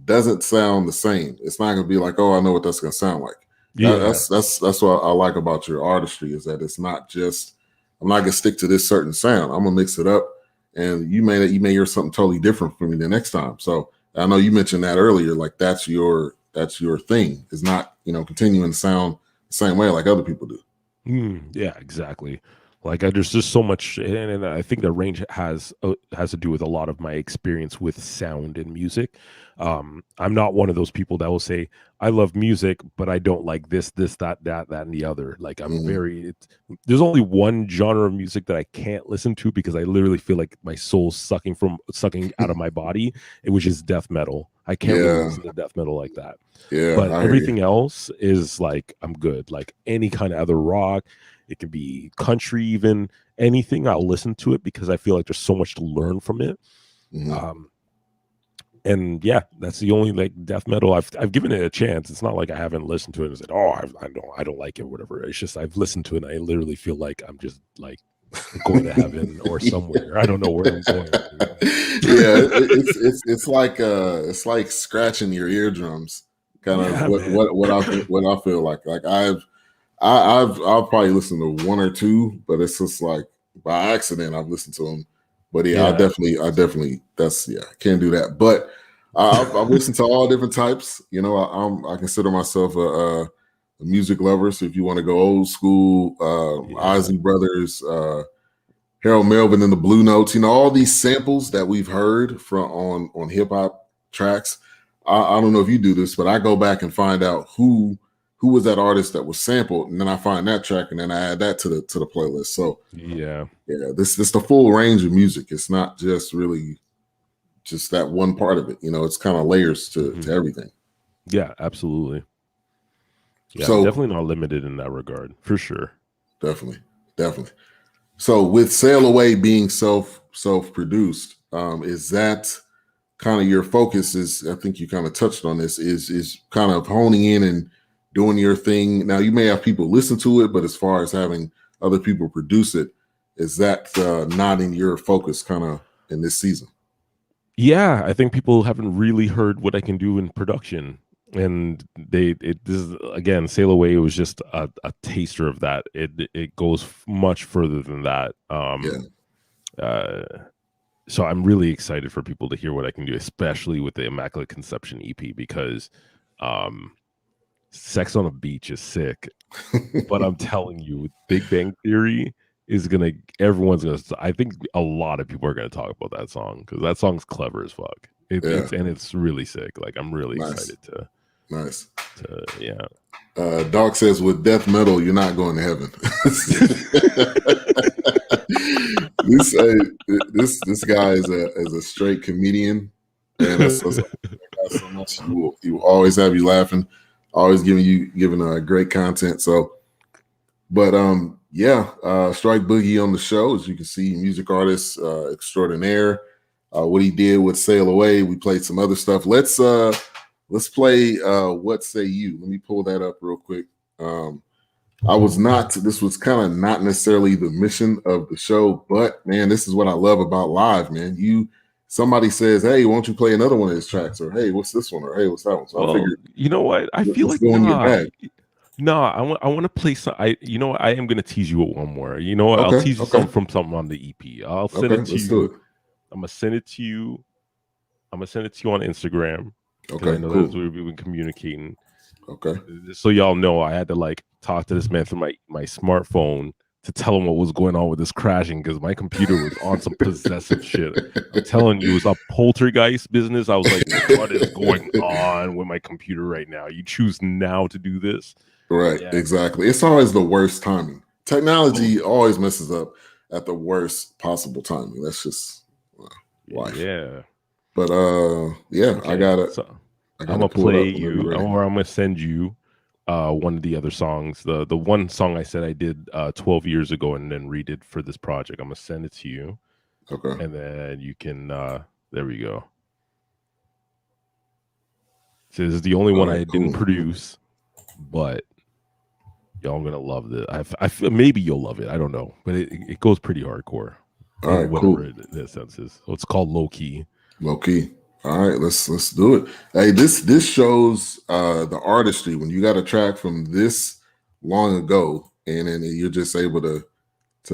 doesn't sound the same. It's not gonna be like, oh, I know what that's gonna sound like. Yeah, that's what I like about your artistry, is that it's not just, I'm not gonna stick to this certain sound. I'm gonna mix it up, and you may hear something totally different from me the next time. So I know you mentioned that earlier. Like that's your thing. Is not continuing to sound the same way like other people do. Yeah, exactly. Like there's just so much, and I think the range has to do with a lot of my experience with sound and music. I'm not one of those people that will say I love music, but I don't like this, that, and the other. Like I'm there's only one genre of music that I can't listen to because I literally feel like my soul's sucking out of my body, which is death metal. I can't really listen to death metal like that. Yeah, but everything else is like I'm good. Like any kind of other rock, it can be country, even anything. I'll listen to it because I feel like there's so much to learn from it. And yeah, that's the only like death metal I've given it a chance. It's not like I haven't listened to it and said, "Oh, I don't like it," or whatever. It's just I've listened to it and I literally feel like I'm just like going to heaven or somewhere. I don't know where I'm going. Yeah, it's like scratching your eardrums. Kind of what I feel like. Like I'll probably listen to one or two, but it's just like by accident I've listened to them. But I definitely can't do that. But I've listened to all different types. I consider myself a music lover. So if you want to go old school, Ozzy Brothers, Harold Melvin and the Blue Notes, all these samples that we've heard from on hip hop tracks. I don't know if you do this, but I go back and find out who was that artist that was sampled, and then I find that track, and then I add that to the playlist. So this the full range of music. It's not just really just that one part of it. It's kind of layers to everything. Yeah, absolutely. Yeah, so definitely not limited in that regard, for sure. Definitely. So with Sail Away being self-produced, is that kind of your focus? Is, I think you kind of touched on this, is kind of honing in and doing your thing. Now you may have people listen to it, but as far as having other people produce it, is that not in your focus kind of in this season? Yeah, I think people haven't really heard what I can do in production. And this is, again, Sail Away was just a taster of that. It goes much further than that. So I'm really excited for people to hear what I can do, especially with the Immaculate Conception EP, because Sex on a Beach is sick. But I'm telling you, Big Bang Theory is everyone's gonna, I think a lot of people are gonna talk about that song, because that song's clever as fuck. It's really sick. Like, I'm really excited to. Nice. Doc says, with death metal, you're not going to heaven. This guy is a straight comedian, and that's so much. He will always have you laughing, always giving great content. So, but Strike Boogie on the show, as you can see, music artist extraordinaire. What he did with Sail Away, we played some other stuff. Let's play What Say You. Let me pull that up real quick. This was kind of not necessarily the mission of the show, but man, this is what I love about live, man. Somebody says, hey, won't you play another one of his tracks? Or, hey, what's this one? Or, hey, what's that one? So I figured, you know what? I feel like, I want to play some. I am going to tease you with one more. You know what? I'll tease you something on the EP. I'll send it to you. I'm going to send it to you. I'm going to send it to you on Instagram. Okay, I know cool. that's where we've been communicating. Okay. Just so y'all know, I had to talk to this man through my smartphone to tell him what was going on with this crashing, because my computer was on some possessive shit. I'm telling you, it was a poltergeist business. I was like, what is going on with my computer right now? You choose now to do this. Right, exactly. It's always the worst timing. Technology always messes up at the worst possible timing. That's just life. Yeah. But I got it. So I'm gonna play you, or I'm gonna send you one of the other songs. The one song I said I did 12 years ago and then redid for this project. I'm gonna send it to you. Okay. And then you can there we go. So this is the only one I didn't produce, but y'all gonna love it. I feel maybe you'll love it. I don't know, but it goes pretty hardcore. All right, whatever the sense is. So it's called Low Key. Low Key. All right, let's do it. Hey, this shows the artistry when you got a track from this long ago, and then you're just able to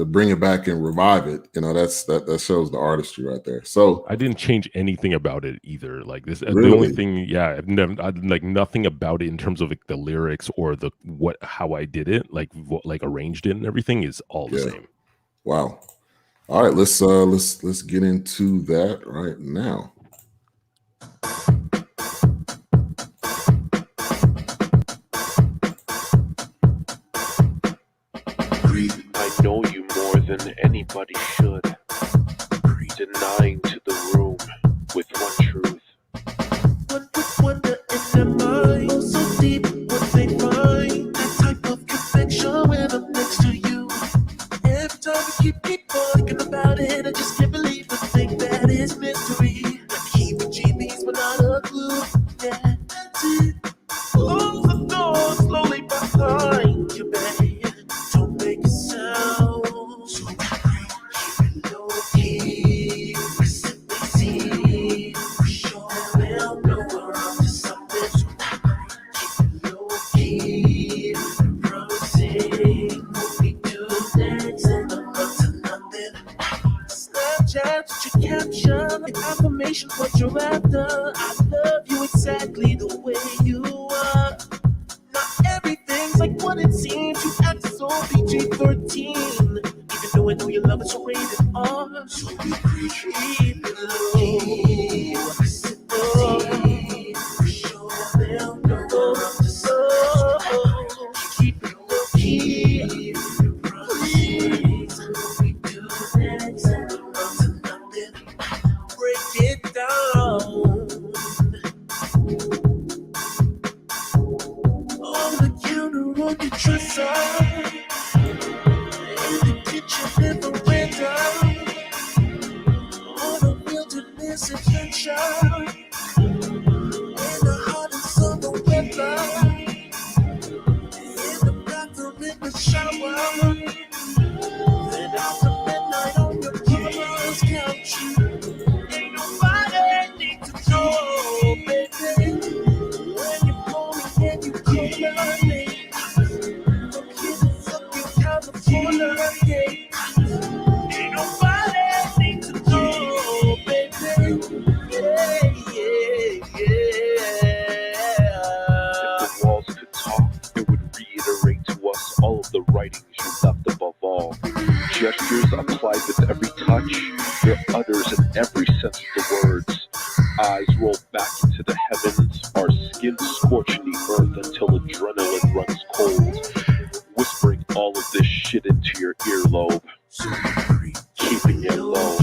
bring it back and revive it. You know, that shows the artistry right there. So I didn't change anything about it either. Like this, really? The only thing, I've like nothing about it in terms of the lyrics or how I did it, like arranged it and everything is all the same. Wow. All right, let's get into that right now. I know you more than anybody should. Denying to the room with one truth. One would wonder in their minds, so deep what they find. That type of connection when I'm next to you. Every time you keep people thinking about it, I just can't believe the thing that is mystery. Like heebie-jeebies without a clue. Yeah, that's it. Close the door slowly behind you, babe. Don't make a sound. So keep it low key. Simply see. For sure they'll know we're up to something. So keep it low key. Promising what we do next and I'm up to nothing. Snapchat, what you capture, like affirmation, what you're after. I love you exactly the way you are. Not everything's like what it seems. You act so PG-13. Even though I know you love it, so rated R. So we keep it low. Sit down. For sure they'll know we're up to something. Keep it low key. Please, what we do next and we're up to nothing. Break it down. On the counter on your dresser, in the kitchen, never starts the words. Eyes roll back into the heavens, our skin scorching the earth until adrenaline runs cold, whispering all of this shit into your earlobe, keeping it low.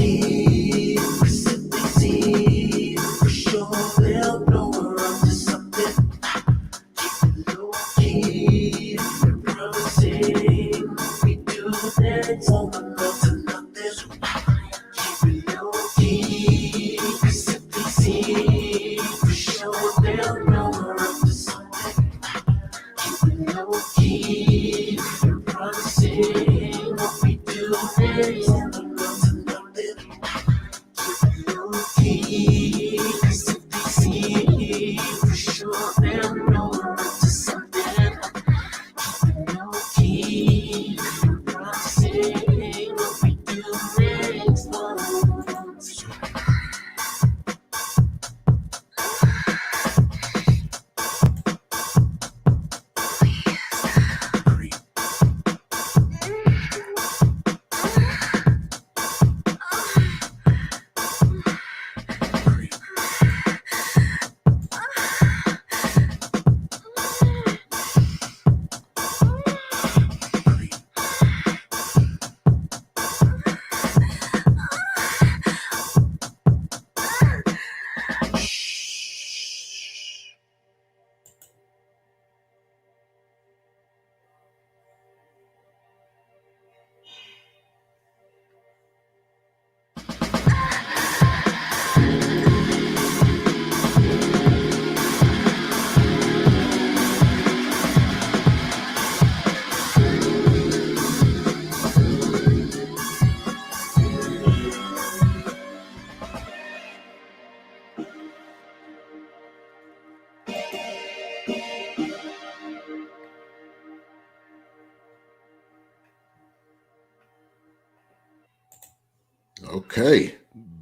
Okay.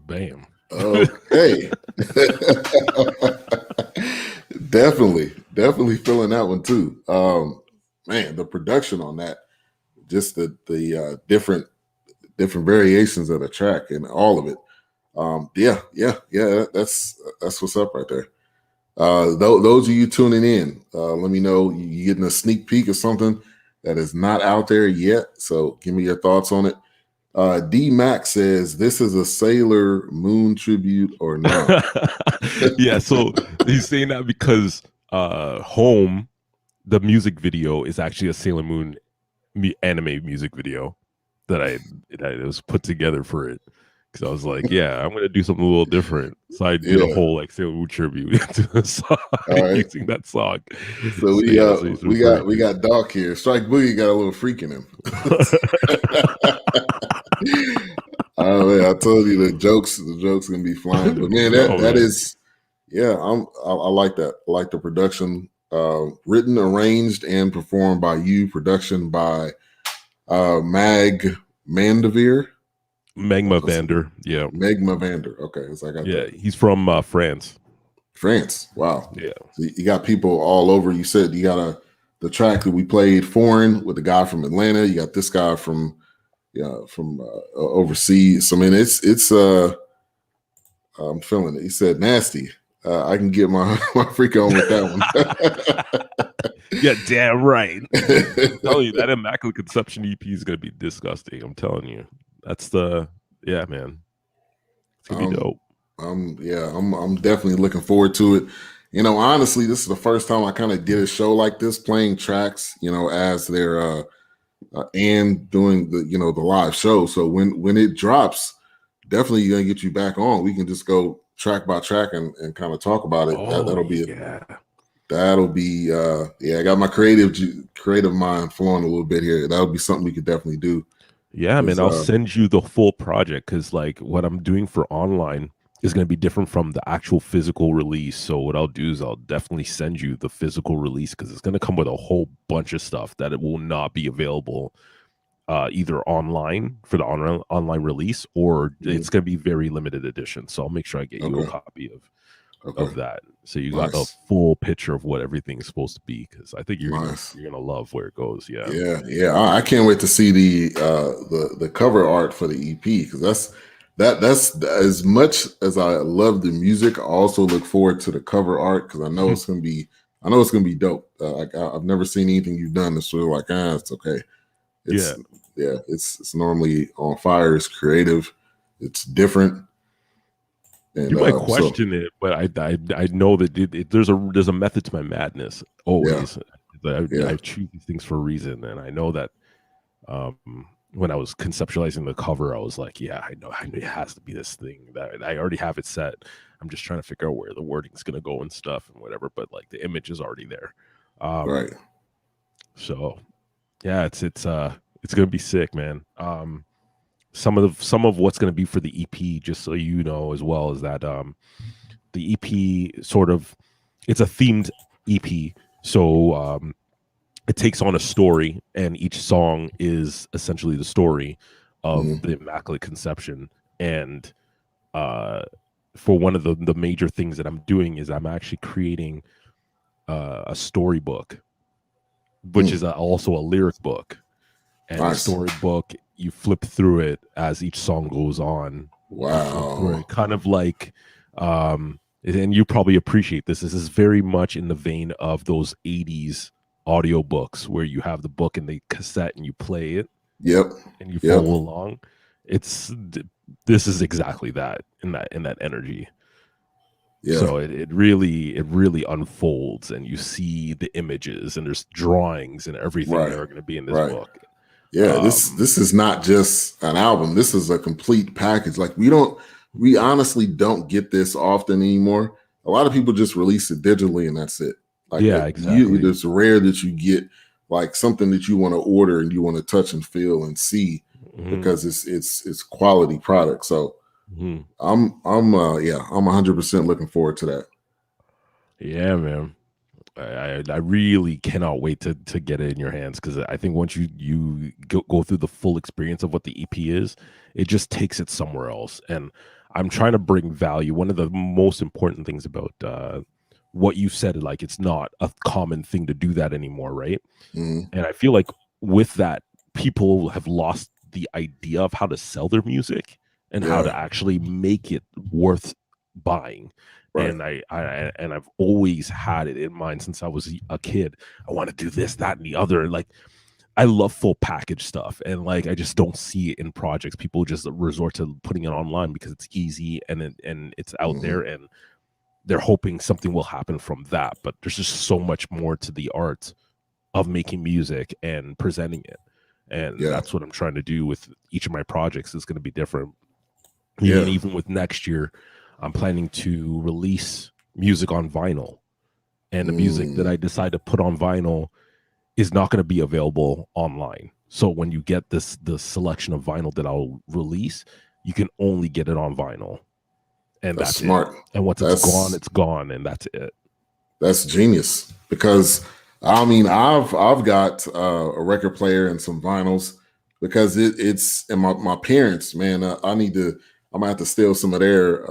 Bam. Okay. Definitely feeling that one too. Man, the production on that, just the different variations of the track and all of it. Yeah. That's what's up right there. Those of you tuning in, let me know you getting a sneak peek of something that is not out there yet. So give me your thoughts on it. D Max says, "This is a Sailor Moon tribute or not?" Yeah, so he's saying that because Home, the music video, is actually a Sailor Moon anime music video that was put together for it. Because I was like, yeah, I'm gonna do something a little different. So I did a whole like Sailor Moon tribute to the song using that song. So we got Doc here. Strike Boogie got a little freak in him. Oh man, I told you the jokes gonna be flying. But man, that is, yeah, I like that. I like the production. Written, arranged, and performed by you. Production by Magma Vander. Yeah. Magma Vander. Okay. So I got that. He's from France. France. Wow. Yeah. So you got people all over. You said you got the track that we played, Foreign, with the guy from Atlanta. You got this guy from overseas. So I mean, it's I'm feeling it. He said nasty. I can get my freak on with that one. Yeah, damn right. I'm telling you, that Immaculate Conception EP is gonna be disgusting. I'm telling you. That's man. It's gonna be dope. I'm definitely looking forward to it. You know, honestly, this is the first time I kind of did a show like this, playing tracks, you know, as they're and doing the the live show. So when it drops, definitely gonna get you back on. We can just go track by track and kind of talk about it. That'll be I got my creative mind flowing a little bit here. That'll be something we could definitely do. Yeah, man, I'll send you the full project, because like what I'm doing for online is going to be different from the actual physical release. So what I'll do is I'll definitely send you the physical release, because it's going to come with a whole bunch of stuff that it will not be available either online for the online release, or it's going to be very limited edition. So I'll make sure I get you a copy of that, so you got a full picture of what everything is supposed to be, because I think you're gonna love where it goes. Yeah. I can't wait to see the cover art for the EP, because that's as much as I love the music. I also look forward to the cover art because I know it's gonna be dope. I've never seen anything you've done that's sort of like, it's okay. It's normally on fire. It's creative. It's different. And, you might question it, but I know that there's a method to my madness. Always, I choose these things for a reason, and I know that. When I was conceptualizing the cover, I was like, I know it has to be this thing that I already have it set. I'm just trying to figure out where the wording's gonna go and stuff and whatever. But like the image is already there. Right. So yeah, it's gonna be sick, man. Some of what's gonna be for the EP, just so you know as well, is that the EP sort of, it's a themed EP. So it takes on a story, and each song is essentially the story of the Immaculate Conception. And for one of the major things that I'm doing is I'm actually creating a storybook, which is also a lyric book. And the storybook, you flip through it as each song goes on. Wow. Kind of like, and you probably appreciate this. This is very much in the vein of those 80s audiobooks where you have the book and the cassette and you play it. Yep. And you follow along. This is exactly that in that energy. Yeah. So it really unfolds, and you see the images, and there's drawings and everything that are going to be in this book. Yeah, this is not just an album. This is a complete package. Like we honestly don't get this often anymore. A lot of people just release it digitally and that's it. Like, exactly. It's rare that you get like something that you want to order and you want to touch and feel and see because it's quality product. So I'm 100% looking forward to that. Yeah, man. I really cannot wait to get it in your hands, because I think once you go through the full experience of what the EP is, it just takes it somewhere else. And I'm trying to bring value. One of the most important things about what you said, like, it's not a common thing to do that anymore, right? And I feel like with that, people have lost the idea of how to sell their music and how to actually make it worth buying. Right. And I've always had it in mind since I was a kid. I want to do this, that, and the other. Like, I love full package stuff, and like I just don't see it in projects. People just resort to putting it online because it's easy and it's out there, and they're hoping something will happen from that. But there's just so much more to the art of making music and presenting it, and that's what I'm trying to do with each of my projects. It's going to be different. Even with next year, I'm planning to release music on vinyl, and the music that I decide to put on vinyl is not going to be available online. So when you get the selection of vinyl that I'll release, you can only get it on vinyl, and that's smart. And once it's gone, and that's it. That's genius, because I mean, I've got a record player and some vinyls, because it's and my parents, man, I'm gonna have to steal some of their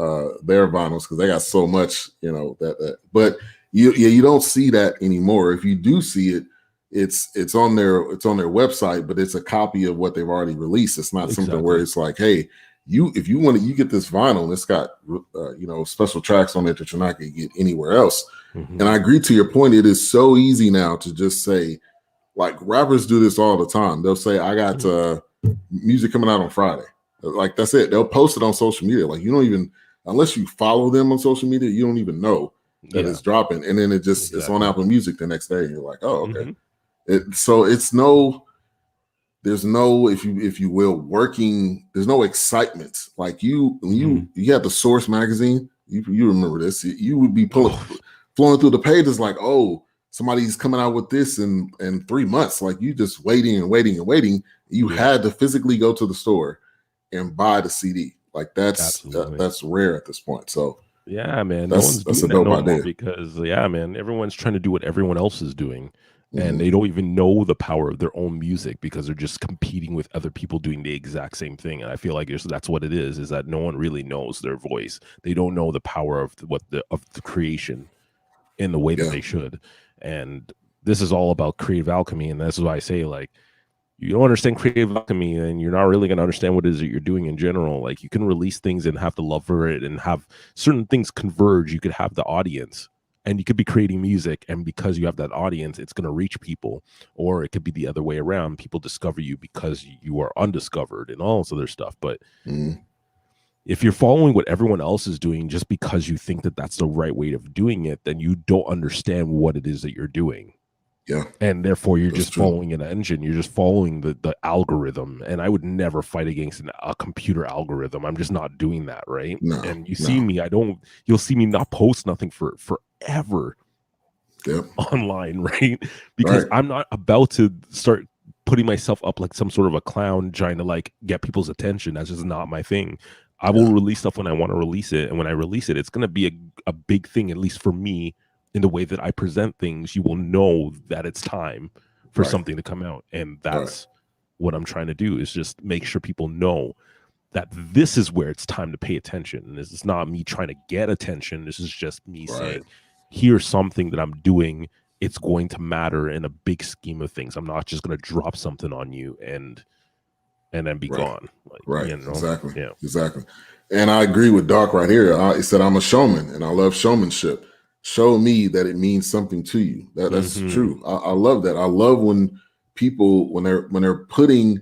vinyls because they got so much, that. But you don't see that anymore. If you do see it, it's on their website, but it's a copy of what they've already released. It's not something where it's like, hey, if you want to, you get this vinyl, and it's got special tracks on it that you're not gonna get anywhere else. And I agree to your point. It is so easy now to just say, like, rappers do this all the time. They'll say, I got music coming out on Friday. Like, that's it. They'll post it on social media. Like, you don't even, unless you follow them on social media, you don't even know that it's dropping. And then it's on Apple Music the next day. And you're like, oh, okay. So there's no, if you will, there's no excitement. Like when you had the Source magazine, you remember this, you would be flowing through the pages like, oh, somebody's coming out with this in 3 months. Like, you just waiting and waiting and waiting. You had to physically go to the store and buy the CD. Like, that's rare at this point. So yeah, man, that's no a dope idea, because man, everyone's trying to do what everyone else is doing, and they don't even know the power of their own music because they're just competing with other people doing the exact same thing. And I feel like that's what it is that no one really knows their voice. They don't know the power of the creation in the way that they should. And this is all about creative alchemy, and this is why I say, like, you don't understand creative alchemy, and you're not really going to understand what it is that you're doing in general. Like, you can release things and have the love for it and have certain things converge. You could have the audience, and you could be creating music, and because you have that audience, it's going to reach people. Or it could be the other way around. People discover you because you are undiscovered and all this other stuff. But if you're following what everyone else is doing just because you think that that's the right way of doing it, then you don't understand what it is that you're doing. Yeah. And therefore you're just true. following an engine. You're just following the algorithm. And I would never fight against a computer algorithm. I'm just not doing that, right? No, and you see me, you'll see me not post nothing for forever online, right? Because I'm not about to start putting myself up like some sort of a clown trying to like get people's attention. That's just not my thing. I will release stuff when I want to release it. And when I release it, it's going to be a big thing, at least for me, in the way that I present things. You will know that it's time for something to come out. And that's what I'm trying to do, is just make sure people know that this is where it's time to pay attention. And this is not me trying to get attention. This is just me saying, here's something that I'm doing. It's going to matter in a big scheme of things. I'm not just going to drop something on you and then be gone. Like, you know? Exactly. Yeah. Exactly. And I agree with Doc right here. He said, I'm a showman and I love showmanship. Show me that it means something to you. That's true. I love that. I love when people, when they're putting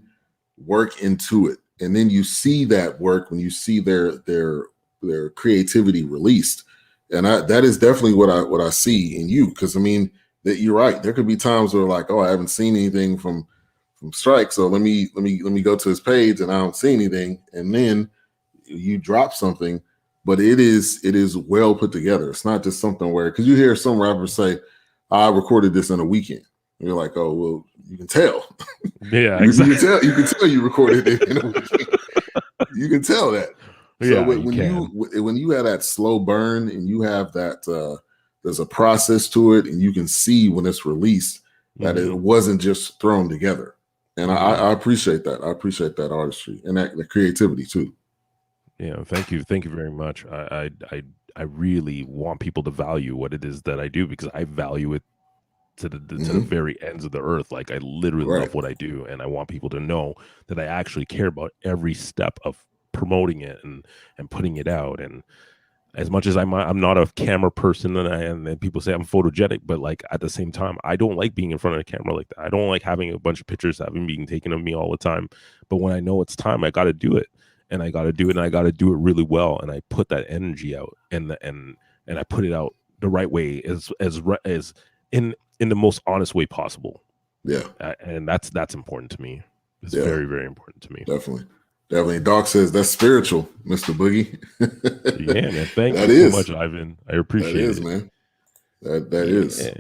work into it, and then you see that work, when you see their creativity released. And that is definitely what I see in you. Because I mean, that you're right. There could be times where like, oh, I haven't seen anything from Strike, so let me go to his page and I don't see anything, and then you drop something, but it is well put together. It's not just something where, because you hear some rappers say, I recorded this in a weekend. And you're like, oh well, you can tell. Yeah, exactly. You can tell you recorded it in a weekend. You can tell that. So when you have that slow burn and you have that there's a process to it, and you can see when it's released that it wasn't just thrown together. And I appreciate that. I appreciate that artistry and that the creativity too. Yeah, thank you very much. I really want people to value what it is that I do, because I value it to the very ends of the earth. Like, I literally love what I do, and I want people to know that I actually care about every step of promoting it and putting it out. And as much as I'm not a camera person, and people say I'm photogenic, but like at the same time, I don't like being in front of a camera like that. I don't like having a bunch of pictures being taken of me all the time. But when I know it's time, I got to do it, and I got to do it, and I got to do it really well. And I put that energy out, and I put it out the right way, as in the most honest way possible. Yeah, and that's important to me. It's very, very important to me. Definitely. Doc says that's spiritual, Mr. Boogie. Yeah, man. Thank you so much, Ivan. I appreciate it. Man. That is.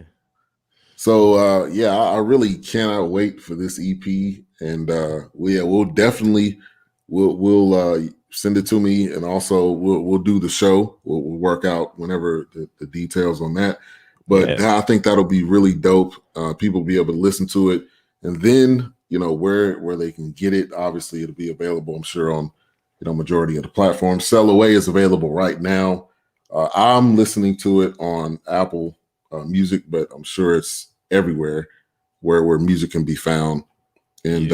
So I really cannot wait for this EP, and we'll definitely we'll send it to me, and also we'll do the show. We'll work out whenever the details on that. But I think that'll be really dope. People will be able to listen to it, and then where they can get it. Obviously, it'll be available, I'm sure, on majority of the platforms. Sell Away is available right now. I'm listening to it on Apple Music, but I'm sure it's everywhere where music can be found. And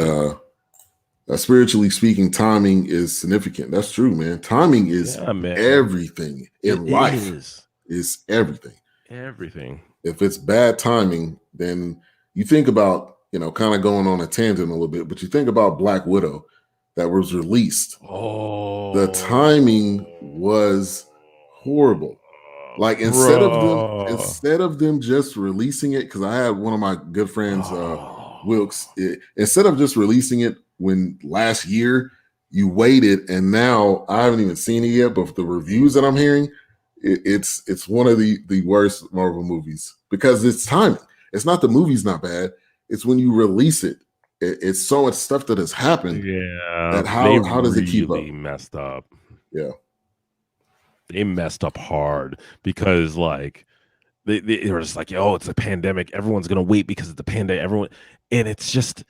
spiritually speaking, timing is significant. That's true, man. Timing is everything in life. Is everything. Everything. If it's bad timing, then you think about, kind of going on a tangent a little bit, but you think about Black Widow that was released. Oh, the timing was horrible. Like instead of them just releasing it, because I had one of my good friends, Wilkes, instead of just releasing it when last year, you waited, and now I haven't even seen it yet, but the reviews that I'm hearing, it's one of the worst Marvel movies, because it's timing. It's not the movie's not bad. It's when you release it. It's so much stuff that has happened. Yeah. That how does it keep up? Messed up. Yeah. They messed up hard, because like they were just like, oh, it's a pandemic. Everyone's gonna wait because it's the pandemic. And it's just,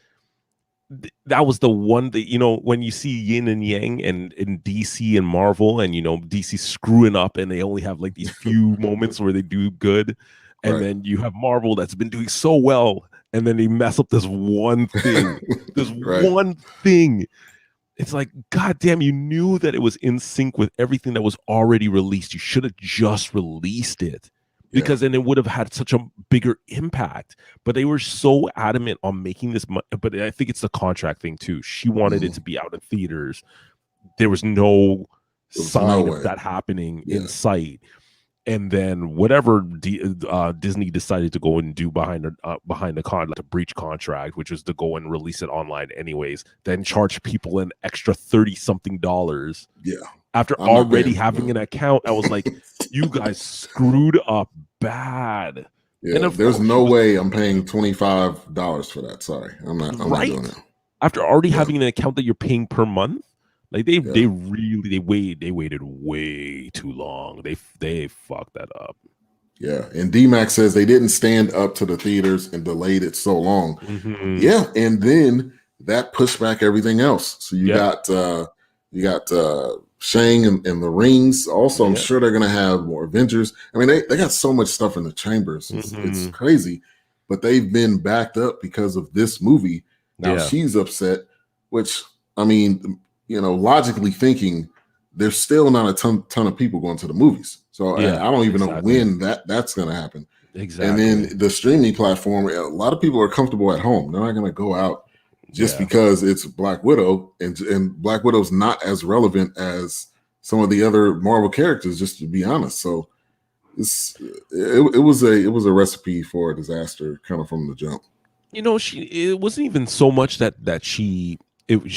that was the one that, when you see yin and yang and in DC and Marvel, and DC screwing up, and they only have like these few moments where they do good, and then you have Marvel that's been doing so well and then they mess up this one thing. This Right. one thing. It's like, God damn, you knew that it was in sync with everything that was already released. You should have just released it, because then it would have had such a bigger impact. But they were so adamant on making this but I think it's the contract thing too. She wanted it to be out in theaters. There was no sign of that happening in sight. And then whatever Disney decided to go and do behind the to breach contract, which was to go and release it online anyways, then charge people an extra $30-something. Yeah. After already having an account, I was like, you guys screwed up bad. Yeah, and there's no way I'm paying $25 for that. Sorry, I'm not doing that. After already having an account that you're paying per month, like they waited way too long. They fucked that up. Yeah, and DMAX says they didn't stand up to the theaters and delayed it so long. Yeah, and then that pushed back everything else. So you got Shang and the Rings. Also, I'm sure they're gonna have more Avengers. I mean, they got so much stuff in the chambers. It's crazy, but they've been backed up because of this movie. Now she's upset, which, I mean, you know, logically thinking, there's still not a ton of people going to the movies. So I don't even know when that's going to happen. Exactly. And then the streaming platform, a lot of people are comfortable at home. They're not going to go out just because it's Black Widow, and Black Widow's not as relevant as some of the other Marvel characters, just to be honest. So it was a recipe for a disaster kind of from the jump. You know, it wasn't even so much that she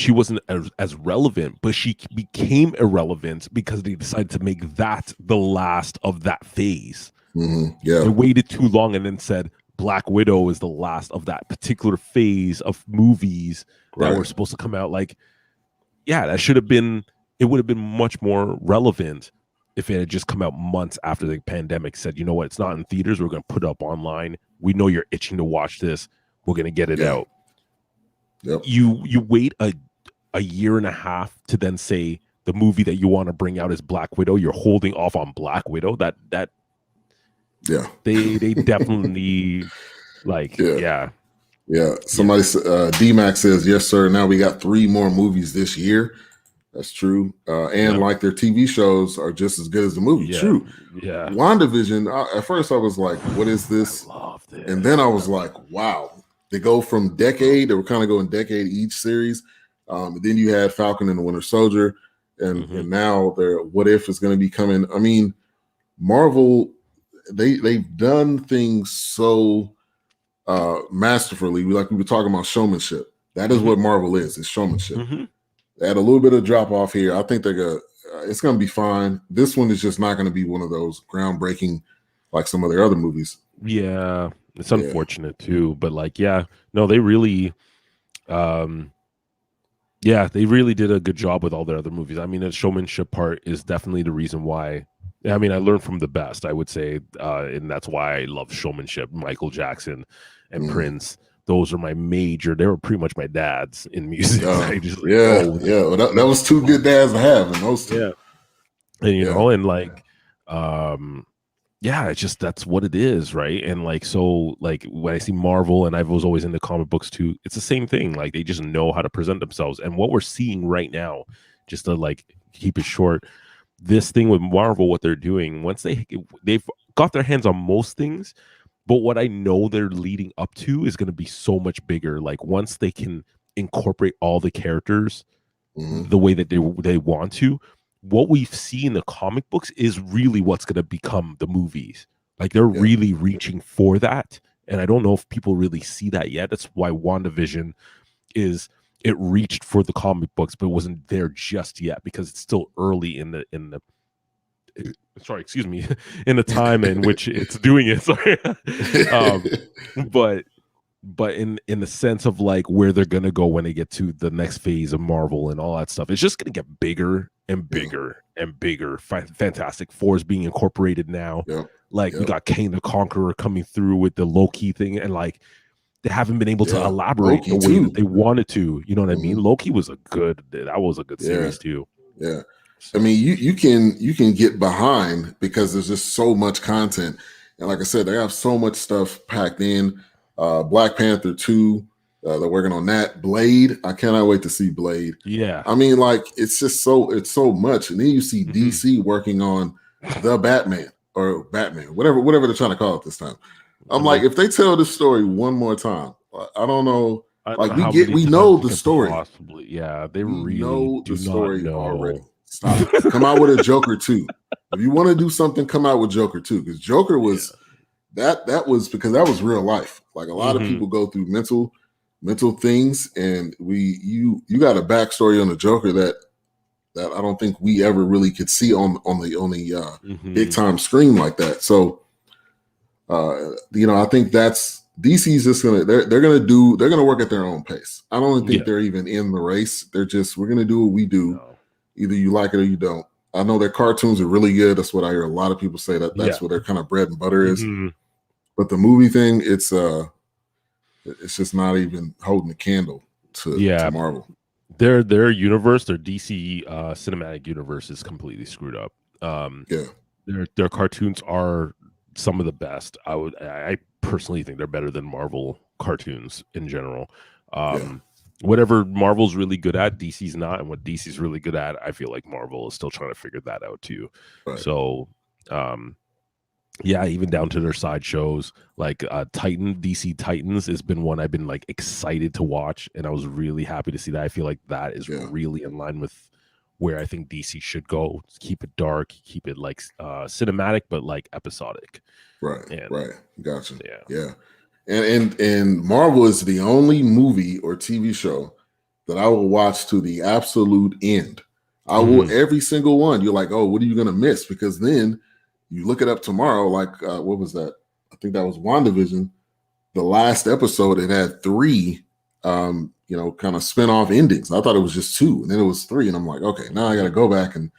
wasn't as relevant, but she became irrelevant because they decided to make that the last of that phase. They waited too long and then said Black Widow is the last of that particular phase of movies that were supposed to come out. Like, that should have been, it would have been much more relevant if it had just come out months after the pandemic. Said, you know what, it's not in theaters, we're going to put it up online. We know you're itching to watch this. We're going to get it out. Yep. You wait a year and a half to then say the movie that you want to bring out is Black Widow. You're holding off on Black Widow. They definitely Somebody DMAX says, yes sir, now we got 3 more movies this year. That's true. And like their TV shows are just as good as the movie. True. WandaVision, at first I was like, what is this? And then I was like, wow. They go from decade, they were kind of going decade each series. Then you had Falcon and the Winter Soldier, and now their What If is going to be coming. I mean, Marvel, they've done things so masterfully. Like we were talking about showmanship. That is what Marvel is. It's showmanship. They had a little bit of drop off here. I think it's going to be fine. This one is just not going to be one of those groundbreaking like some of their other movies. Yeah. It's unfortunate too, but they really, they really did a good job with all their other movies. I mean, the showmanship part is definitely the reason why. I mean, I learned from the best, I would say, and that's why I love showmanship. Michael Jackson and Prince, those are they were pretty much my dads in music. Well, that was 2 good dads to have, and those two. And you know, and it's just, that's what it is, right? And when I see Marvel, and I was always into comic books too, it's the same thing. Like, they just know how to present themselves. And what we're seeing right now, just to keep it short, this thing with Marvel, what they're doing, once they've got their hands on most things, but what I know they're leading up to is going to be so much bigger. Like, once they can incorporate all the characters the way that they want to, what we've seen in the comic books is really what's going to become the movies. Like, they're really reaching for that. And I don't know if people really see that yet. That's why WandaVision it reached for the comic books, but wasn't there just yet because it's still early in the in the time in which it's doing it. Sorry. But in the sense of where they're gonna go when they get to the next phase of Marvel and all that stuff, it's just gonna get bigger and bigger and bigger. Fantastic Four is being incorporated now. We got Kang the Conqueror coming through with the Loki thing, and they haven't been able to elaborate Loki the way that they wanted to. You know what I mean? Loki was a good series too. Yeah. I mean, you can get behind because there's just so much content. And like I said, they have so much stuff packed in. Black Panther 2. They're working on that. Blade. I cannot wait to see Blade. Yeah. I mean, like, it's so much. And then you see DC working on the Batman or Batman, whatever they're trying to call it this time. I'm like, if they tell this story one more time, I don't know. Like, we know the story. Possibly, yeah. They we really know do the story not know. already. Stop it. Come out with a Joker 2. If you want to do something, come out with Joker 2. Because Joker was that was because that was real life. Like, a lot of people go through mental things, and you got a backstory on the Joker that I don't think we ever really could see on the big time screen like that. So I think that's DC's just they're gonna work at their own pace. I don't think they're even in the race. They're just, we're gonna do what we do. No. Either you like it or you don't. I know their cartoons are really good. That's what I hear a lot of people say, that's what their kind of bread and butter is. But the movie thing, it's just not even holding a candle to Marvel. Their universe, their DC cinematic universe is completely screwed up. Their cartoons are some of the best. I personally think they're better than Marvel cartoons in general. Whatever Marvel's really good at, DC's not, and what DC's really good at, I feel like Marvel is still trying to figure that out too. Right. So even down to their side shows, like DC Titans has been one I've been like excited to watch, and I was really happy to see that. I feel like that is really in line with where I think DC should go. Keep it dark, keep it like cinematic, but like episodic. Right. Gotcha. Yeah. And Marvel is the only movie or TV show that I will watch to the absolute end. I will, every single one. You're like, oh, what are you going to miss? Because then you look it up tomorrow. Like, what was that? I think that was WandaVision. The last episode, it had 3, kind of spin-off endings. I thought it was just 2, and then it was 3. And I'm like, okay, now I got to go back and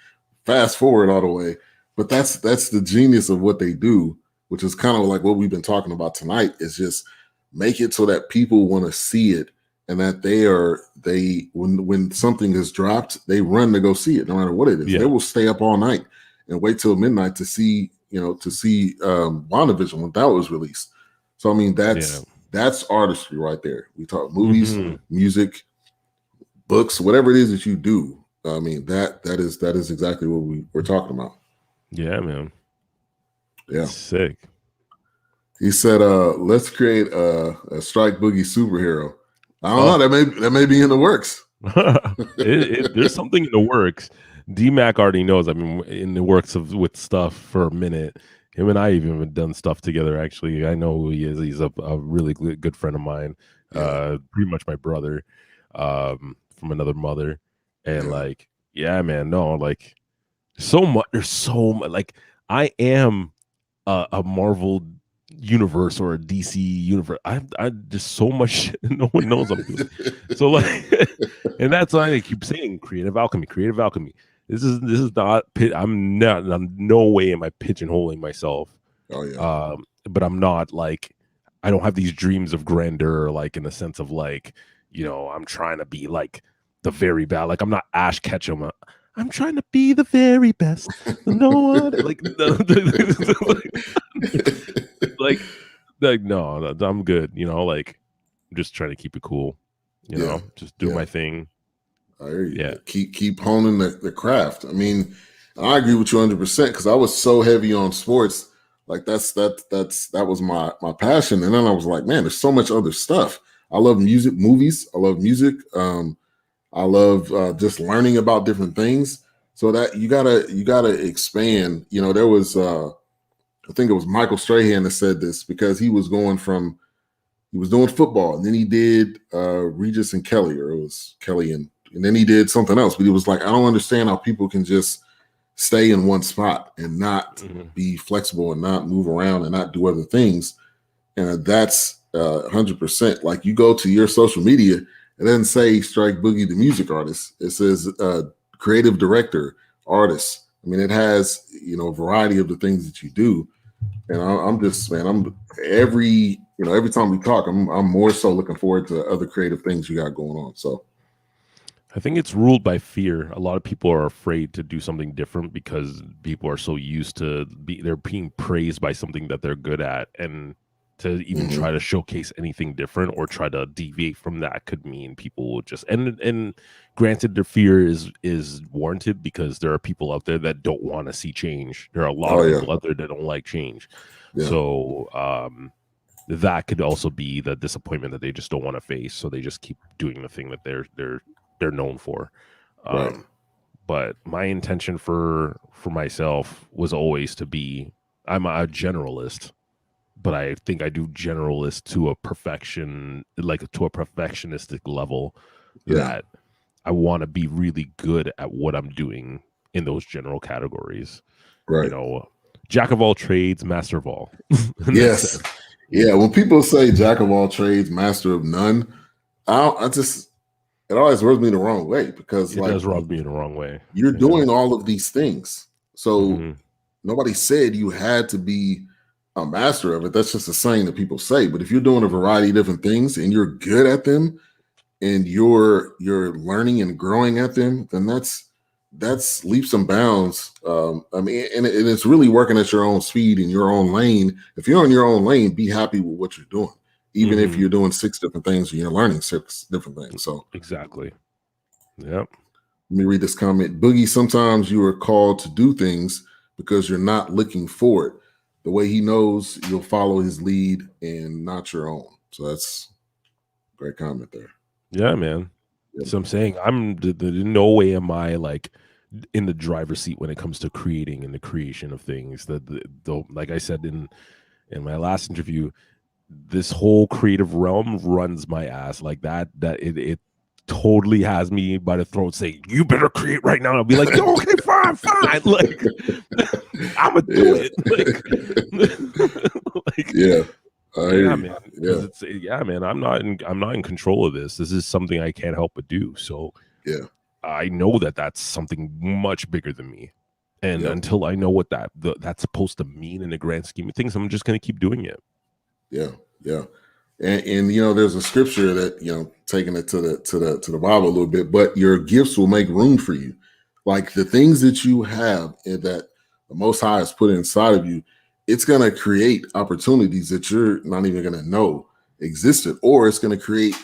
fast forward all the way. But that's the genius of what they do, which is kind of like what we've been talking about tonight, is just make it so that people want to see it, and that when something is dropped, they run to go see it, no matter what it is. They will stay up all night and wait till midnight to see WandaVision when that was released. So I mean, that's artistry right there. We talk movies, music, books, whatever it is that you do. I mean, that is exactly what we're talking about. Yeah, man. Yeah. Sick. He said, let's create a Strike Boogie superhero. I don't know. That may be in the works. There's something in the works. D-Mac already knows. I've been in the works with stuff for a minute. Him and I even have done stuff together, actually. I know who he is. He's a really good friend of mine. Pretty much my brother from another mother. And man, no, like so much. There's so much. Like, I am a Marvel universe or a DC universe. I just so much shit no one knows I'm doing. So like, and that's why I keep saying creative alchemy. This is not I'm no way am I pigeonholing myself. But I'm not like, I don't have these dreams of grandeur, like in the sense of like, I'm trying to be like the very bad. Like, I'm not Ash Ketchum. I'm trying to be the very best. No one like no, I'm good. Like, I'm just trying to keep it cool. Just do my thing. I hear you. Yeah. Keep honing the craft. I mean, I agree with you 100% because I was so heavy on sports. Like that was my passion. And then I was like, man, there's so much other stuff. I love movies. I love music. I love just learning about different things. So that you gotta expand. There was I think it was Michael Strahan that said this, because he was doing football, and then he did Regis and Kelly, or it was Kelly and then he did something else. But he was like, I don't understand how people can just stay in one spot and not be flexible and not move around and not do other things. And that's 100%. Like, you go to your social media, it doesn't say Strike Boogie the music artist. It says creative director, artist. I mean, it has a variety of the things that you do. And I'm just, man, every time we talk, I'm more so looking forward to other creative things you got going on. So I think it's ruled by fear. A lot of people are afraid to do something different because people are so used to they're being praised by something that they're good at. And to even try to showcase anything different or try to deviate from that could mean people will just and granted their fear is warranted because there are people out there that don't want to see change. There are a lot of people out there that don't like change. So that could also be the disappointment that they just don't want to face, so they just keep doing the thing that they're known for. But my intention for myself was always to be, I'm a generalist, but I think I do generalist to a perfection, like to a perfectionistic level that I want to be really good at what I'm doing in those general categories. You know, jack of all trades, master of all. Yes. Yeah. When people say jack of all trades, master of none, it always rubs me the wrong way because it does rub me the wrong way. You're doing all of these things. So nobody said you had to be a master of it. That's just a saying that people say. But if you're doing a variety of different things and you're good at them and you're learning and growing at them, then that's leaps and bounds. I mean, and it's really working at your own speed in your own lane. If you're in your own lane, be happy with what you're doing. Even if you're doing 6 different things and you're learning 6 different things. So exactly. Yep. Let me read this comment. Boogie, sometimes you are called to do things because you're not looking for it. The way he knows, you'll follow his lead and not your own. So that's a great comment there. Yeah, man. So I'm saying in no way am I like in the driver's seat when it comes to creating and the creation of things. The like I said in my last interview, this whole creative realm runs my ass like that. It totally has me by the throat saying, you better create right now. And I'll be like, okay, fine. Like, I'm gonna do it. Man. I'm not in control of this. This is something I can't help but do. So I know that's something much bigger than me. And until I know what that's supposed to mean in the grand scheme of things, I'm just going to keep doing it. Yeah. And you know, there's a scripture that, you know, taking it to the Bible a little bit, but your gifts will make room for you. Like the things that you have and that the Most High has put inside of you, it's going to create opportunities that you're not even going to know existed, or it's going to create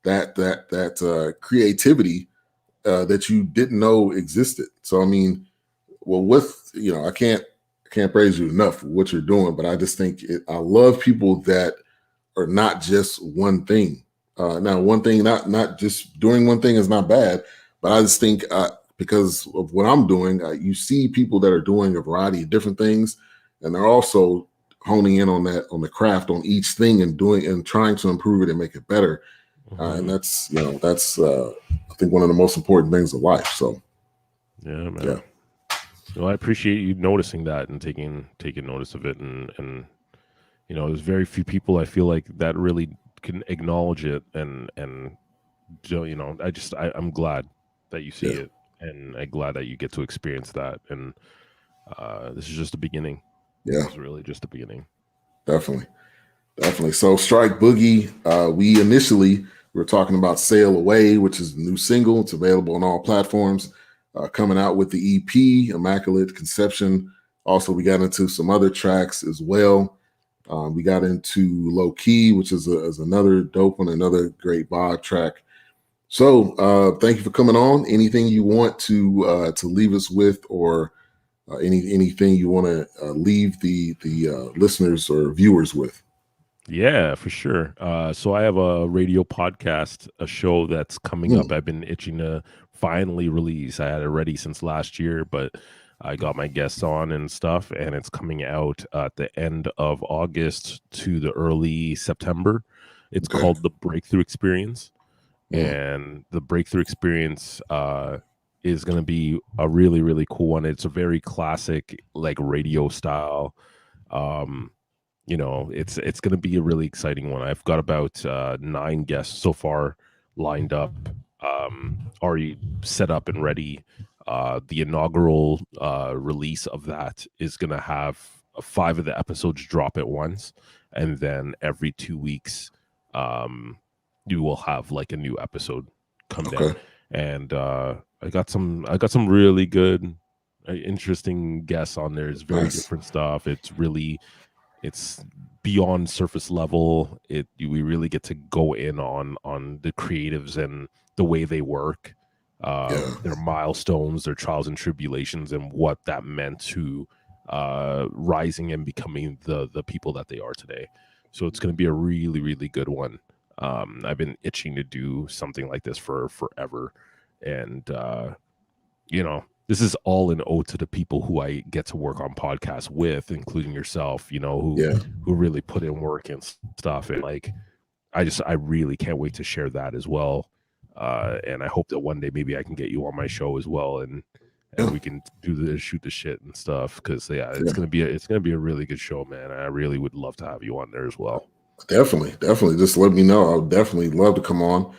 that creativity that you didn't know existed. So, I mean, I can't praise you enough for what you're doing, but I just think I love people that are not just one thing. Now, one thing, not just doing one thing is not bad, but I just think because of what I'm doing, you see people that are doing a variety of different things, and they're also honing in on the craft on each thing and trying to improve it and make it better. And that's I think one of the most important things of life. So, yeah, man. Yeah. Well, I appreciate you noticing that and taking notice of it, and you know, there's very few people I feel like that really can acknowledge it, and you know, I'm glad that you see it, and I'm glad that you get to experience that, and this is just the beginning. Yeah, it's really just the beginning. Definitely. So, Strike Boogie, we initially were talking about Sail Away, which is the new single. It's available on all platforms. Coming out with the EP, Immaculate Conception. Also, we got into some other tracks as well. We got into Low Key, which is another dope one, another great vibe track. So thank you for coming on. Anything you want to leave us with, or anything you want to leave the listeners or viewers with? Yeah, for sure. So I have a radio podcast, a show that's coming up. I've been itching to finally release. I had it ready since last year, but I got my guests on and stuff, and it's coming out at the end of August to the early September. It's called The Breakthrough Experience. And The Breakthrough Experience is going to be a really, really cool one. It's a very classic, like radio style. You know, it's going to be a really exciting one. I've got about 9 guests so far lined up, already set up and ready. The inaugural release of that is going to have 5 of the episodes drop at once, and then every 2 weeks you will have like a new episode come down. And I got some really good interesting guests on there. It's very different stuff. It's beyond surface level. We really get to go in on the creatives and the way they work, their milestones, their trials and tribulations, and what that meant to rising and becoming the people that they are today. So it's going to be a really, really good one. I've been itching to do something like this for forever, and this is all an ode to the people who I get to work on podcasts with, including yourself, who really put in work and stuff. And like, I really can't wait to share that as well. And I hope that one day maybe I can get you on my show as well, and we can shoot the shit and stuff. Cause it's gonna be a really good show, man. I really would love to have you on there as well. Definitely. Just let me know. I would definitely love to come on.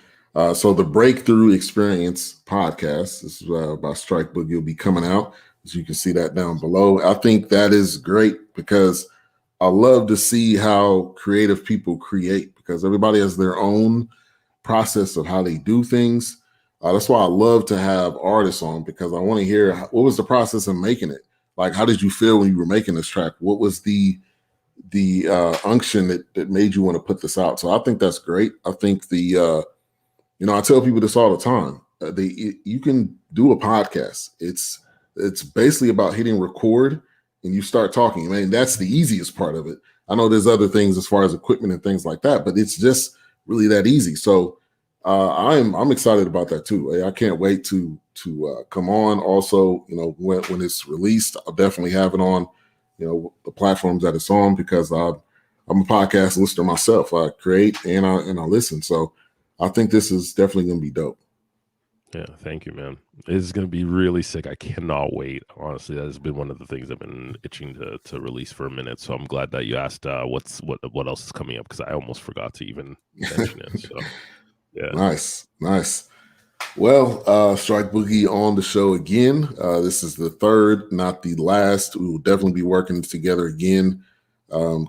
So the Breakthrough Experience podcast, this is by Strike Boogie, will be coming out. As you can see that down below. I think that is great because I love to see how creative people create, because everybody has their own process of how they do things. That's why I love to have artists on, because I want to hear what was the process of making it. Like, how did you feel when you were making this track? What was the unction that made you want to put this out? So I think that's great. I think I tell people this all the time. You can do a podcast. It's basically about hitting record and you start talking. I mean, that's the easiest part of it. I know there's other things as far as equipment and things like that, but it's just really that easy. So I'm excited about that too. I can't wait to come on. Also, when it's released, I'll definitely have it on the platforms that it's on, because I'm a podcast listener myself. I create and I listen. So I think this is definitely going to be dope. Yeah, thank you, man. It's going to be really sick. I cannot wait. Honestly, that has been one of the things I've been itching to release for a minute. So I'm glad that you asked what else is coming up, because I almost forgot to even mention it. So yeah, nice. Well, Strike Boogie on the show again. This is the third, not the last. We will definitely be working together again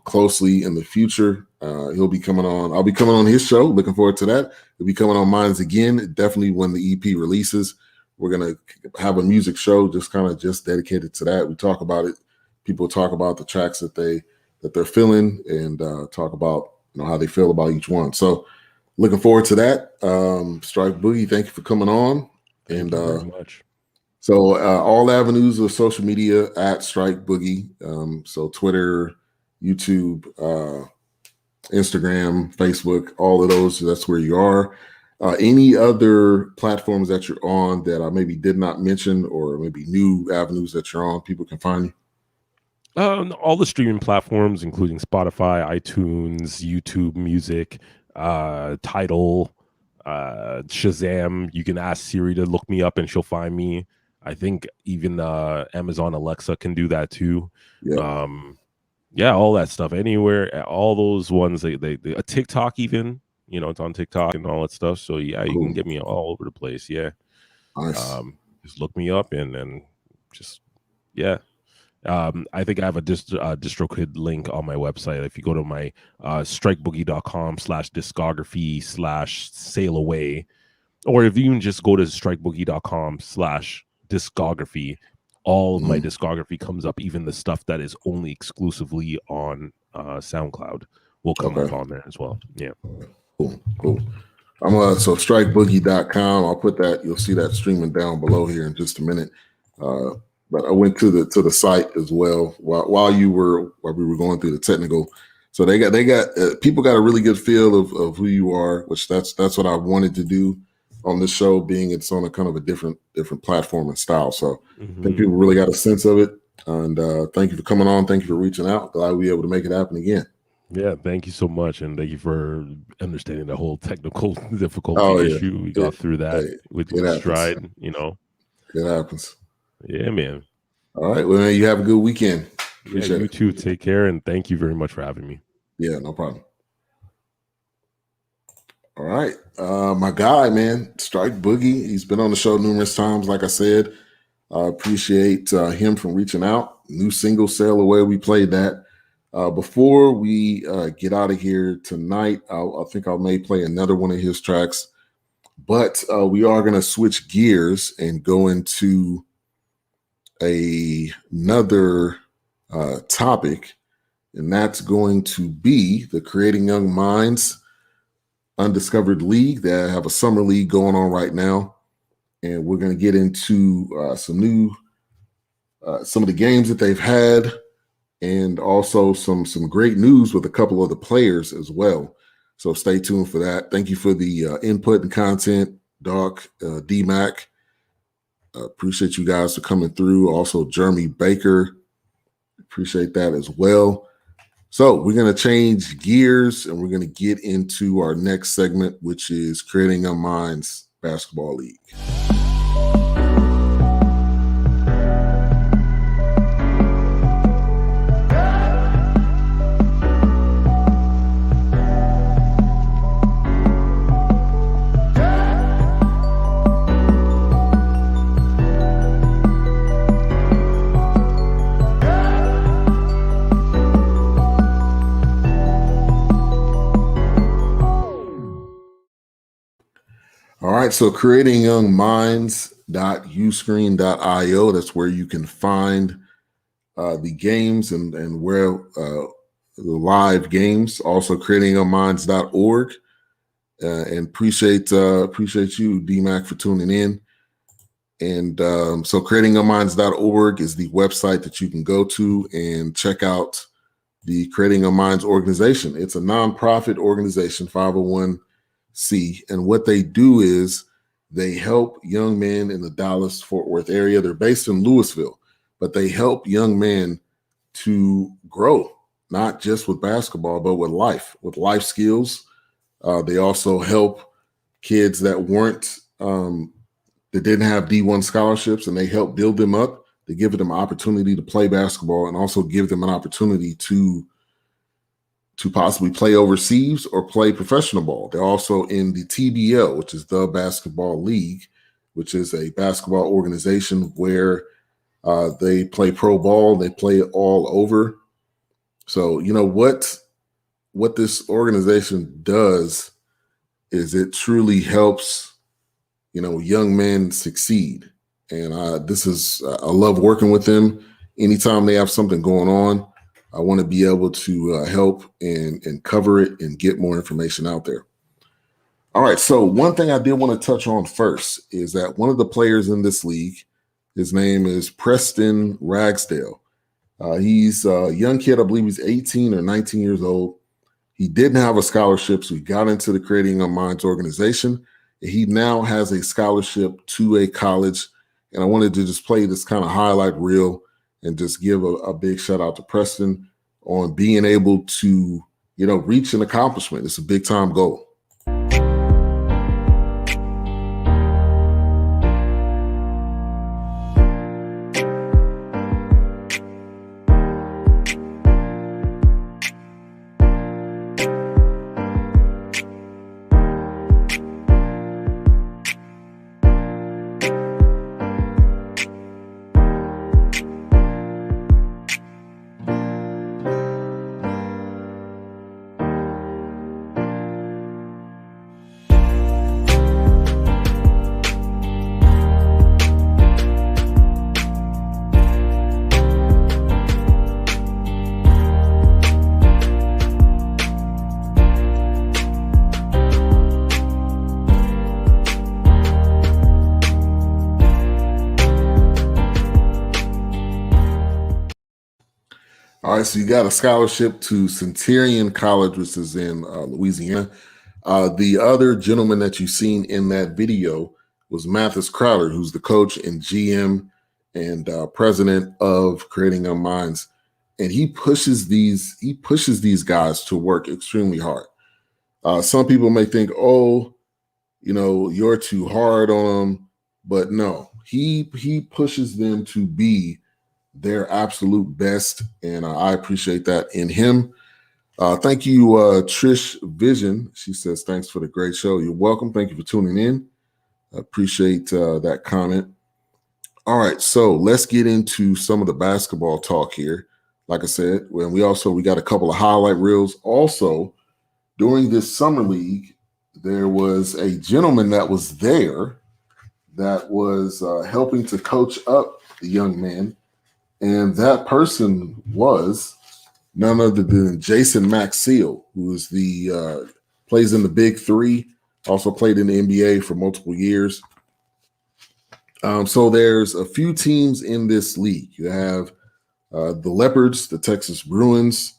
closely in the future. He'll be coming on. I'll be coming on his show. Looking forward to that. He'll be coming on mine again. Definitely when the EP releases, we're gonna have a music show just dedicated to that. We talk about it. People talk about the tracks that they're feeling, and talk about how they feel about each one. So looking forward to that. Strike Boogie, thank you for coming on. Thank you very much. So all avenues of social media at Strike Boogie. So Twitter, YouTube, Instagram, Facebook, all of those. That's where you are. Any other platforms that you're on that I maybe did not mention, or maybe new avenues that you're on, people can find you? All the streaming platforms, including Spotify, iTunes, YouTube Music, Tidal, Shazam. You can ask Siri to look me up and she'll find me. I think even Amazon Alexa can do that too. Yeah, all that stuff. Anywhere, all those ones. They TikTok even. It's on TikTok and all that stuff. So yeah, you can get me all over the place. Yeah, nice. Just look me up and just I think I have a DistroKid link on my website. If you go to my strikeboogie.com/discography/sail away, or if you can just go to strikeboogie.com/discography, all of my discography comes up. Even the stuff that is only exclusively on SoundCloud will come up on there as well. Yeah. Cool. I'm so strikeboogie.com. I'll put that. You'll see that streaming down below here in just a minute. But I went to the site as well while we were going through the technical. So they got people got a really good feel of who you are, which that's what I wanted to do on this show, being it's on a kind of a different platform and style. So I think people really got a sense of it. And thank you for coming on. Thank you for reaching out. Glad we were able to make it happen again. Yeah, thank you so much, and thank you for understanding the whole technical difficulty issue. We got through that with stride. It happens. Yeah, man. All right. Well, man, you have a good weekend. Appreciate you too. Take care, and thank you very much for having me. Yeah, no problem. All right. My guy, man, Strike Boogie. He's been on the show numerous times, like I said. I appreciate him from reaching out. New single, Sail Away. We played that. Before we get out of here tonight, I think I may play another one of his tracks. But we are going to switch gears and go into another topic. and that's going to be the Creating Young Minds Undiscovered League. They have a summer league going on right now, and we're going to get into some of the games that they've had, and also some great news with a couple of the players as well. So stay tuned for that. Thank you for the input and content, Doc, D-Mac. Appreciate you guys for coming through. Also, Jeremy Baker, appreciate that as well. So we're going to change gears, and we're going to get into our next segment, which is Creating Young Minds Basketball League. All right, so creatingyoungminds.uscreen.io, that's where you can find the games and where the live games. Also creatingyoungminds.org. And appreciate you, D-Mac, for tuning in. And so creatingyoungminds.org is the website that you can go to and check out the Creating Young Minds organization. It's a nonprofit organization, 501c, and what they do is they help young men in the Dallas-Fort Worth area. They're based in Louisville, but they help young men to grow, not just with basketball, but with life skills. They also help kids that didn't have D1 scholarships, and they help build them up. They give them an opportunity to play basketball and also give them an opportunity to possibly play overseas or play professional ball. They're also in the TBL, which is the Basketball League, which is a basketball organization where they play pro ball. They play it all over. So, you know, what this organization does is it truly helps, you know, young men succeed. And I love working with them. Anytime they have something going on, I want to be able to help and cover it and get more information out there. All right, so one thing I did want to touch on first is that one of the players in this league, his name is Preston Ragsdale. He's a young kid. I believe he's 18 or 19 years old. He didn't have a scholarship, so he got into the Creating Young Minds organization. He now has a scholarship to a college, and I wanted to just play this kind of highlight reel and just give a big shout out to Preston on being able to, you know, reach an accomplishment. It's a big time goal. All right, so you got a scholarship to Centurion College, which is in Louisiana. The other gentleman that you've seen in that video was Mathis Crowder, who's the coach and GM and president of Creating Young Minds. And he pushes these guys to work extremely hard. Some people may think, oh, you know, you're too hard on them, but no, he pushes them to be their absolute best, and I appreciate that in him. Thank you, Trish Vision. She says, thanks for the great show. You're welcome. Thank you for tuning in. I appreciate that comment. All right, so let's get into some of the basketball talk here. Like I said, we got a couple of highlight reels. Also, during this summer league, there was a gentleman that was there that was helping to coach up the young men. And that person was none other than Jason Maxiell, who is the plays in the Big Three, also played in the NBA for multiple years. So there's a few teams in this league. You have the Leopards, the Texas Bruins,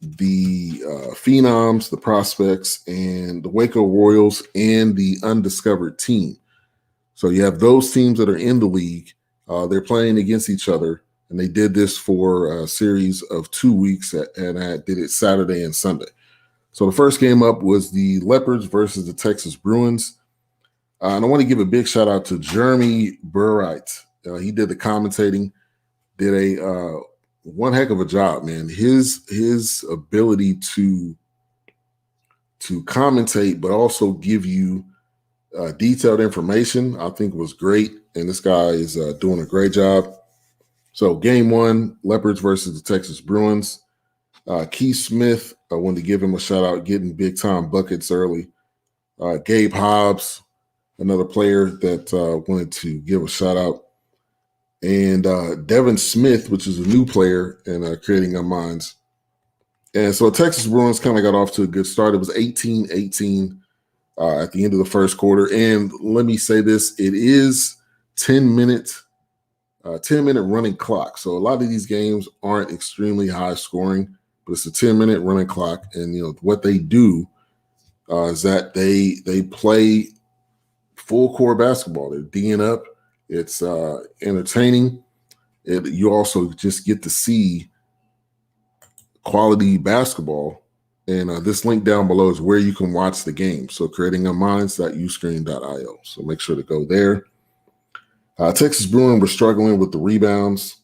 the Phenoms, the Prospects, and the Waco Royals, and the undiscovered team. So you have those teams that are in the league. They're playing against each other, and they did this for a series of 2 weeks, and I did it Saturday and Sunday. So the first game up was the Leopards versus the Texas Bruins. And I want to give a big shout out to Jeremy Burright. He did the commentating, did a one heck of a job, man. His ability to commentate, but also give you detailed information, I think was great. And this guy is doing a great job. So game one, Leopards versus the Texas Bruins. Keith Smith, I wanted to give him a shout out, getting big time buckets early. Gabe Hobbs, another player that wanted to give a shout out. And Devin Smith, which is a new player in Creating Our Minds. And so Texas Bruins kind of got off to a good start. It was 18-18 at the end of the first quarter. And let me say this, it is 10-minute running clock. So a lot of these games aren't extremely high scoring, but it's a 10-minute running clock. And, you know, what they do is that they play full court basketball. They're D'ing up. It's entertaining. You also just get to see quality basketball. And this link down below is where you can watch the game. So creatingourminds.uscreen.io. So make sure to go there. Texas Bruins were struggling with the rebounds.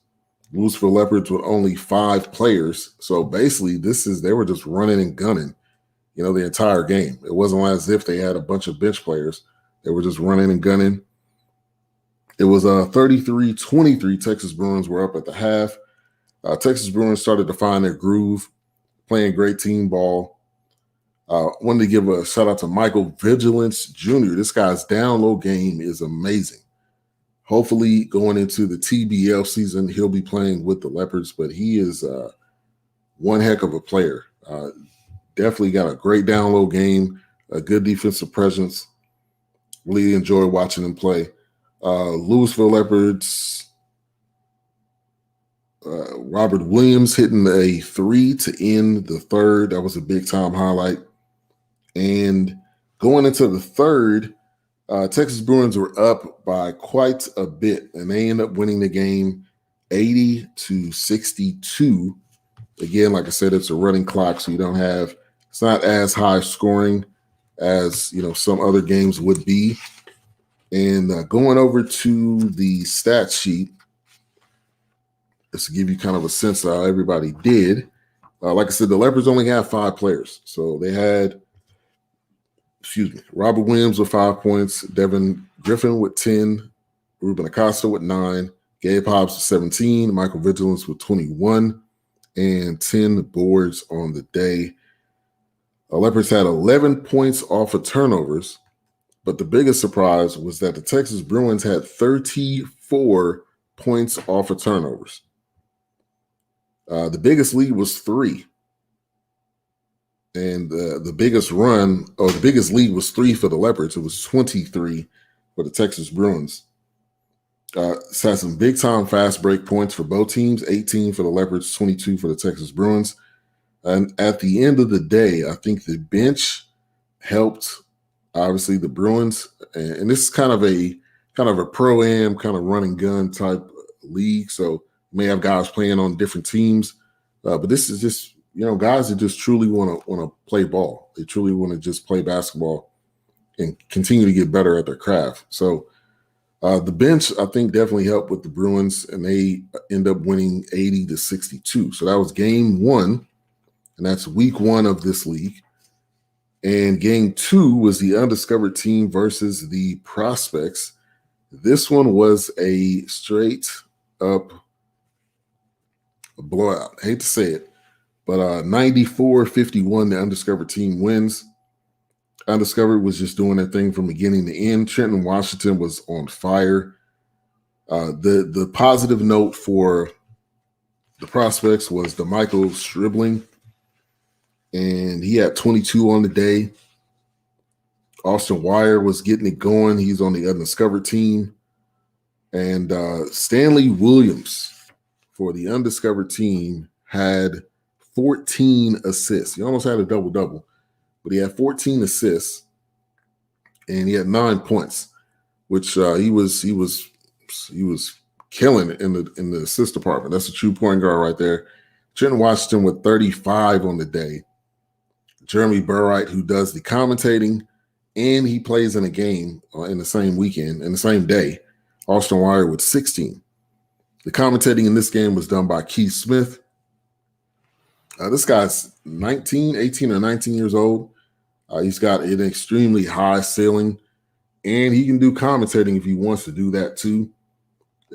Louisville Leopards with only 5 players. So basically, they were just running and gunning, you know, the entire game. It wasn't as if they had a bunch of bench players. They were just running and gunning. It was 33-23. Texas Bruins were up at the half. Texas Bruins started to find their groove, playing great team ball. Wanted to give a shout out to Michael Vigilance Jr. This guy's down low game is amazing. Hopefully going into the TBL season, he'll be playing with the Leopards, but he is one heck of a player. Definitely got a great down low game, a good defensive presence. Really enjoy watching him play. Louisville Leopards, Robert Williams hitting a 3 to end the third. That was a big time highlight. And going into the third, Texas Bruins were up by quite a bit, and they end up winning the game 80-62. Again, like I said, it's a running clock, so it's not as high scoring as, you know, some other games would be. And going over to the stat sheet, just to give you kind of a sense of how everybody did. Like I said, the Leopards only have 5 players. So they had, Robert Williams with 5 points, Devin Griffin with 10, Ruben Acosta with 9, Gabe Hobbs with 17, Michael Vigilance with 21, and 10 boards on the day. The Leopards had 11 points off of turnovers, but the biggest surprise was that the Texas Bruins had 34 points off of turnovers. The biggest lead was 3. And the biggest lead was 3 for the Leopards. It was 23 for the Texas Bruins. It's had some big time fast break points for both teams, 18 for the Leopards, 22 for the Texas Bruins. And at the end of the day, I think the bench helped, obviously, the Bruins. And this is kind of a pro-am, kind of run and gun type league. So you may have guys playing on different teams. But this is just, you know, guys that just truly want to play ball. They truly want to just play basketball and continue to get better at their craft. So the bench, I think, definitely helped with the Bruins, and they end up winning 80-62. So that was game 1, and that's week 1 of this league. And game 2 was the undiscovered team versus the Prospects. This one was a straight up blowout. I hate to say it, but 94-51, the undiscovered team wins. Undiscovered was just doing their thing from beginning to end. Trenton Washington was on fire. The positive note for The prospects was DeMichael Stribling, and he had 22 on the day. Austin Wire was getting it going. He's on the undiscovered team. And Stanley Williams for the undiscovered team had 14 assists. He almost had a double-double, but he had 14 assists, and he had 9 points, which he was killing it in the assist department. That's a true point guard right there. Trenton Washington with 35 on the day. Jeremy Burright, who does the commentating, and he plays in a game in the same weekend, in the same day. Austin Wire with 16. The commentating in this game was done by Keith Smith. This guy's 18 or 19 years old. He's got an extremely high ceiling, and he can do commentating if he wants to do that too.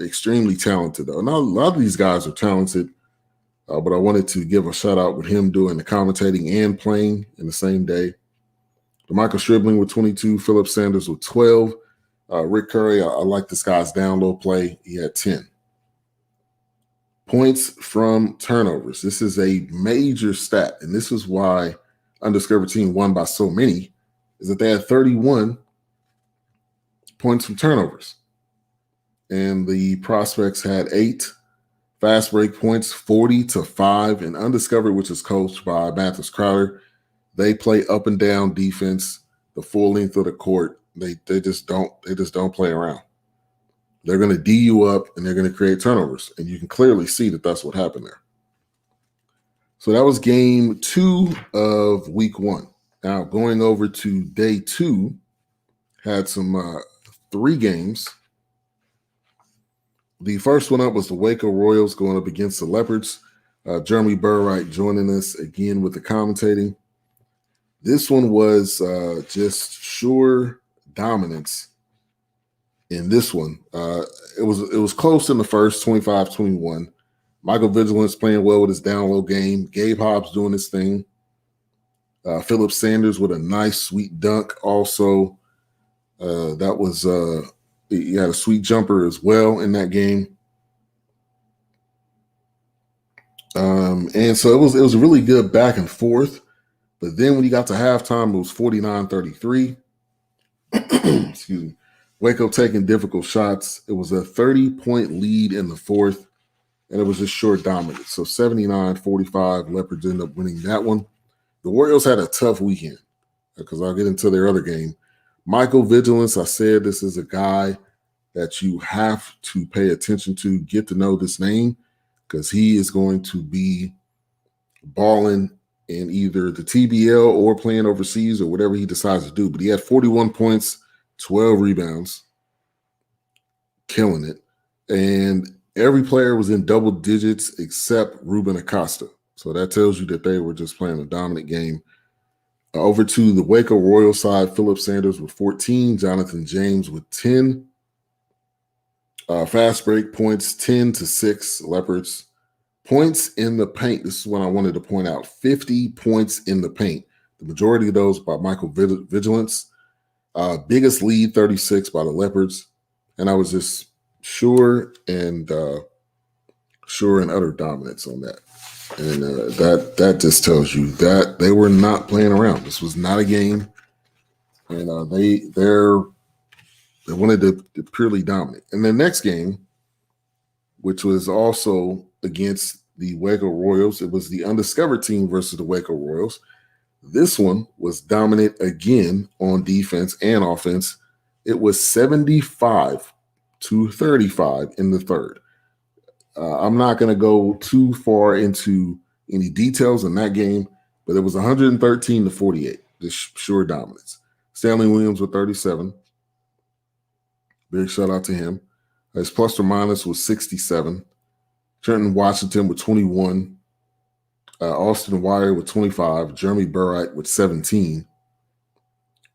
Extremely talented, though. Now, a lot of these guys are talented, but I wanted to give a shout out with him doing the commentating and playing in the same day. DeMichael Stribling with 22, Philip Sanders with 12. Rick Curry, I like this guy's down low play. He had 10. Points from turnovers. This is a major stat, and this is why undiscovered team won by so many, is that they had 31 points from turnovers. And the prospects had 8 fast break points, 40-5, and undiscovered, which is coached by Mathis Crowder. They play up and down defense, the full length of the court. They just don't play around. They're going to D you up, and they're going to create turnovers, and you can clearly see that that's what happened there. So that was game 2 of week 1. Now going over to day 2, had some 3 games. The first one up was the Waco Royals going up against the Leopards. Jeremy Burright joining us again with the commentating. This one was just sure dominance in this one. It was close in the first, 25-21. Michael Vigilance playing well with his down low game. Gabe Hobbs doing his thing. Philip Sanders with a nice, sweet dunk. Also, that was he had a sweet jumper as well in that game. And so it was a really good back and forth. But then when you got to halftime, it was 49-33. Excuse me. Waco taking difficult shots. It was a 30-point lead in the fourth, and it was just short dominance. So 79-45, Leopards ended up winning that one. The Royals had a tough weekend because I'll get into their other game. Michael Vigilance, I said this is a guy that you have to pay attention to, get to know this name, because he is going to be balling in either the TBL or playing overseas or whatever he decides to do. But he had 41 points, 12 rebounds, killing it. And every player was in double digits except Ruben Acosta. So that tells you that they were just playing a dominant game. Over to the Waco Royal side, Philip Sanders with 14, Jonathan James with 10. Fast break points, 10-6, Leopards. Points in the paint, this is what I wanted to point out, 50 points in the paint. The majority of those by Michael Vigilance. Biggest lead, 36 by the Leopards. And I was just sure and utter dominance on that. And that just tells you that they were not playing around. This was not a game. And they wanted to purely dominate. And the next game, which was also against the Waco Royals, it was the undiscovered team versus the Waco Royals. This one was dominant again on defense and offense. It was 75-35 in the third. I'm not going to go too far into any details in that game, but it was 113-48, just sure dominance. Stanley Williams with 37. Big shout out to him. His plus or minus was 67. Trenton Washington with 21. Austin Wire with 25. Jeremy Burright with 17.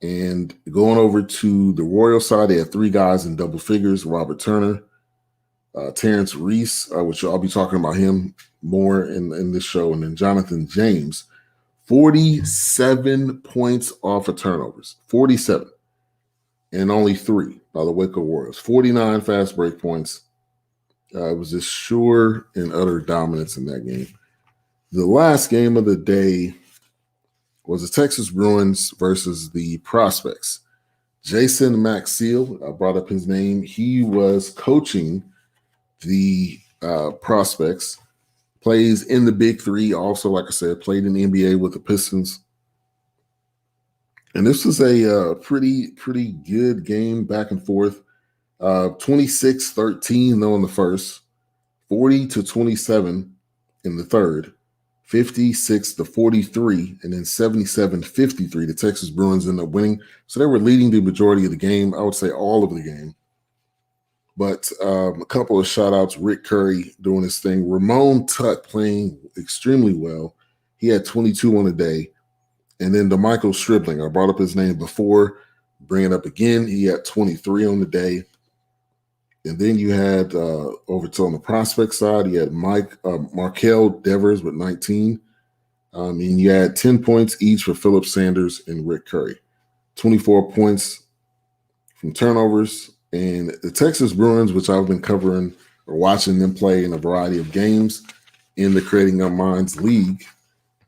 And going over to the Royal side, they had 3 guys in double figures. Robert Turner, Terrence Reese, which I'll be talking about him more in this show, and then Jonathan James, 47 points off of turnovers, 47, and only 3 by the Waco Royals, 49 fast break points, It was just sure and utter dominance in that game. The last game of the day was the Texas Bruins versus the Prospects. Jason Maxiel, I brought up his name. He was coaching the Prospects, plays in the Big Three. Also, like I said, played in the NBA with the Pistons. And this was a pretty good game back and forth. 26-13 though in the first, 40-27 in the third, 56-43, and then 77-53. The Texas Bruins ended up winning. So they were leading the majority of the game. I would say all of the game. But a couple of shout outs, Rick Curry doing his thing. Ramon Tuck playing extremely well. He had 22 on the day. And then DeMichael Stribling, I brought up his name before, bring it up again. He had 23 on the day. And then you had over to on the prospect side, you had Markel Devers with 19. And you had 10 points each for Philip Sanders and Rick Curry. 24 points from turnovers. And the Texas Bruins, which I've been covering or watching them play in a variety of games in the Creating Young Minds League,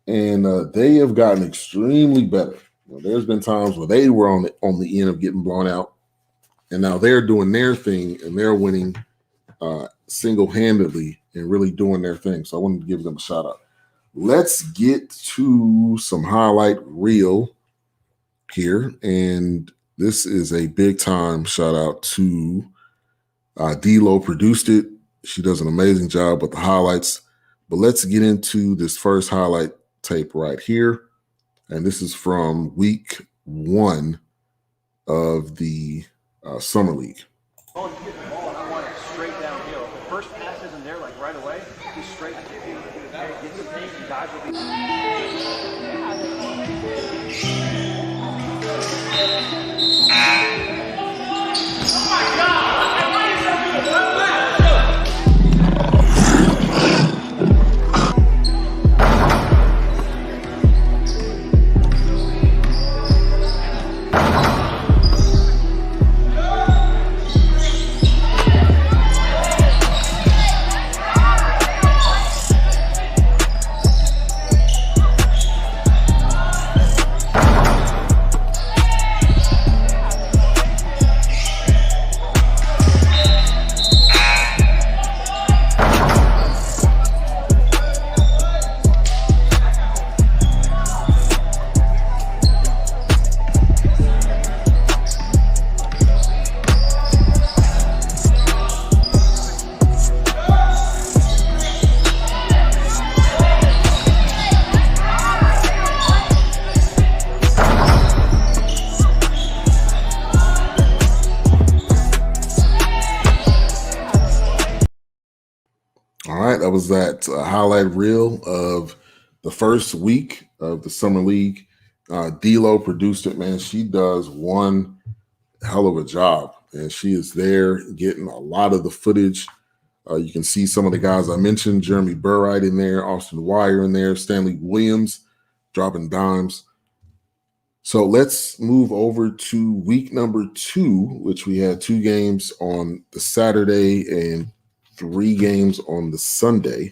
and they have gotten extremely better. There's been times where they were on the end of getting blown out, and now they're doing their thing and they're winning single-handedly and really doing their thing. So I wanted to give them a shout out. Let's get to some highlight reel here, and this is a big time shout out to D-Lo produced it. She does an amazing job with the highlights. But let's get into this first highlight tape right here. And this is from week 1 of the Summer League. Oh, you get the ball, and I want it straight downhill. If the first pass isn't there, like right away, just straight to the field. Get the thing, and guys will be. That was that highlight reel of the first week of the Summer League. D-Lo produced it, man. She does one hell of a job, and she is there getting a lot of the footage. You can see some of the guys I mentioned, Jeremy Burright in there, Austin Wire in there, Stanley Williams dropping dimes. So let's move over to week number 2, which we had 2 games on the Saturday and 3 games on the Sunday.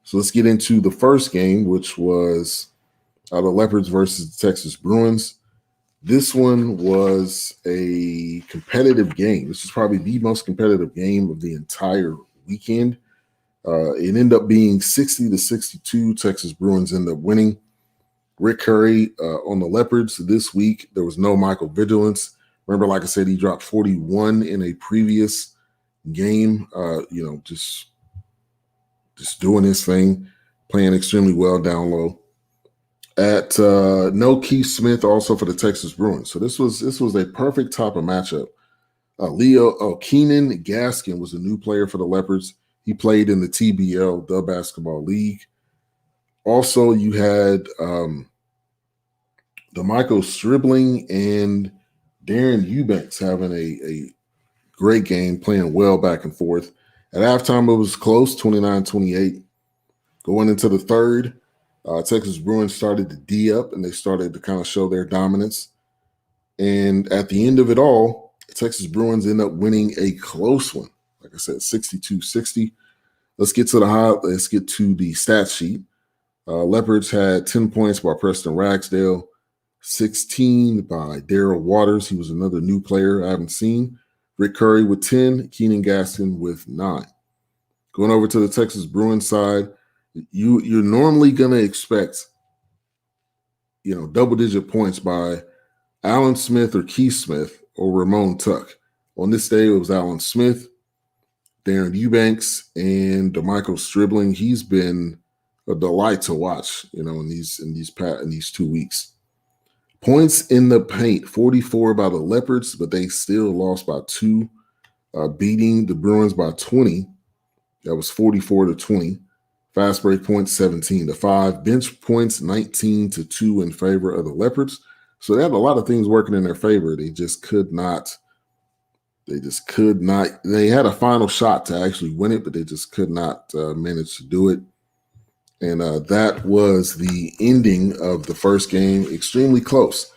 So let's get into the first game, which was the Leopards versus the Texas Bruins. This one was a competitive game. This is probably the most competitive game of the entire weekend. It ended up being 60-62. Texas Bruins ended up winning. Rick Curry on the Leopards this week. There was no Michael Vigilance. Remember, like I said, he dropped 41 in a previous game, just doing his thing, playing extremely well down low. At no Keith Smith also for the Texas Bruins. So this was a perfect type of matchup. Keenan Gaskin was a new player for the Leopards. He played in the TBL, the Basketball League. Also, you had DeMichael Stribling and Darren Eubanks having a great game, playing well back and forth. At halftime, it was close, 29-28. Going into the third, Texas Bruins started to D up, and they started to kind of show their dominance. And at the end of it all, Texas Bruins end up winning a close one. Like I said, 62-60. Let's get to the stat sheet. Leopards had 10 points by Preston Ragsdale, 16 by Daryl Waters. He was another new player I haven't seen. Rick Curry with 10, Keenan Gaston with 9. Going over to the Texas Bruins side, you're normally going to expect, double-digit points by Alan Smith or Keith Smith or Ramon Tuck. On this day, it was Alan Smith, Darren Eubanks, and DeMichael Stribling. He's been a delight to watch, in these 2 weeks. Points in the paint, 44 by the Leopards, but they still lost by 2, beating the Bruins by 20. That was 44-20. Fast break points, 17-5. Bench points, 19-2 in favor of the Leopards. So they had a lot of things working in their favor. They just could not. They had a final shot to actually win it, but they just could not manage to do it. And that was the ending of the first game. Extremely close.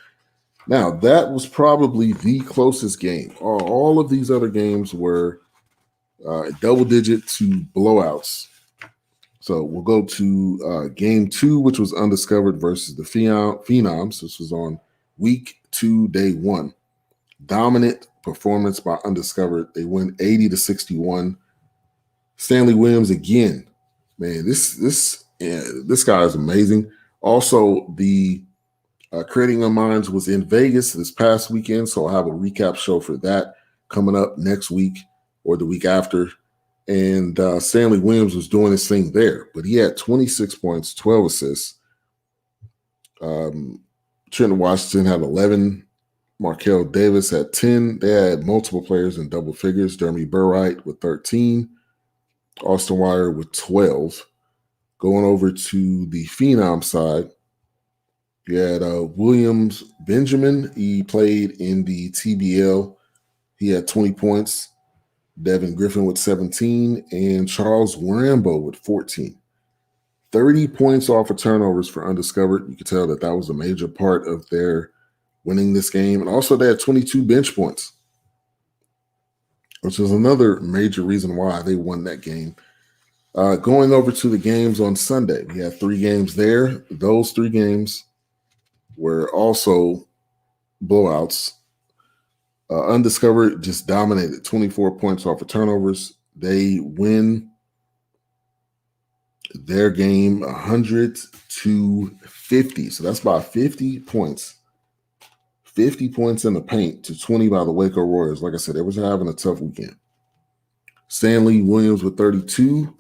Now, that was probably the closest game. All of these other games were double-digit to blowouts. So we'll go to game 2, which was Undiscovered versus the Phenoms. This was on week 2, day 1. Dominant performance by Undiscovered. They win 80-61. Stanley Williams again. Man, this guy is amazing. Also, the Creating Our Minds was in Vegas this past weekend, so I'll have a recap show for that coming up next week or the week after. And Stanley Williams was doing his thing there, but he had 26 points, 12 assists. Trenton Washington had 11. Markel Davis had 10. They had multiple players in double figures. Jeremy Burright with 13. Austin Wire with 12. Going over to the Phenom side, you had Williams Benjamin. He played in the TBL. He had 20 points. Devin Griffin with 17. And Charles Rambo with 14. 30 points off of turnovers for Undiscovered. You could tell that was a major part of their winning this game. And also they had 22 bench points, which is another major reason why they won that game. Going over to the games on Sunday, we had 3 games there. Those 3 games were also blowouts. Undiscovered just dominated, 24 points off of turnovers. They win their game 100-50. So that's by 50 points. 50 points in the paint to 20 by the Waco Royals. Like I said, they was having a tough weekend. Stanley Williams with 32.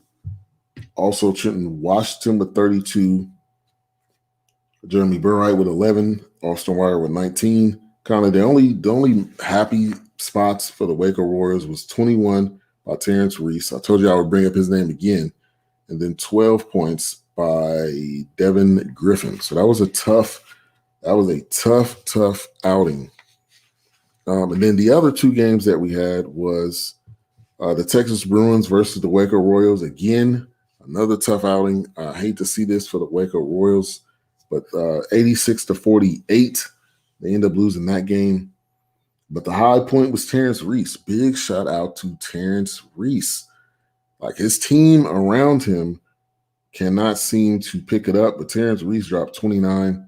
Also Trenton Washington with 32. Jeremy Burright with 11. Austin Wire with 19. Kind of the only happy spots for the Waco Royals was 21 by Terrence Reese. I told you I would bring up his name again. And then 12 points by Devin Griffin. So that was a tough outing. And then the other 2 games that we had was the Texas Bruins versus the Waco Royals. Again, another tough outing. I hate to see this for the Waco Royals, but 86-48. They end up losing that game. But the high point was Terrence Reese. Big shout out to Terrence Reese. Like his team around him cannot seem to pick it up, but Terrence Reese dropped 29.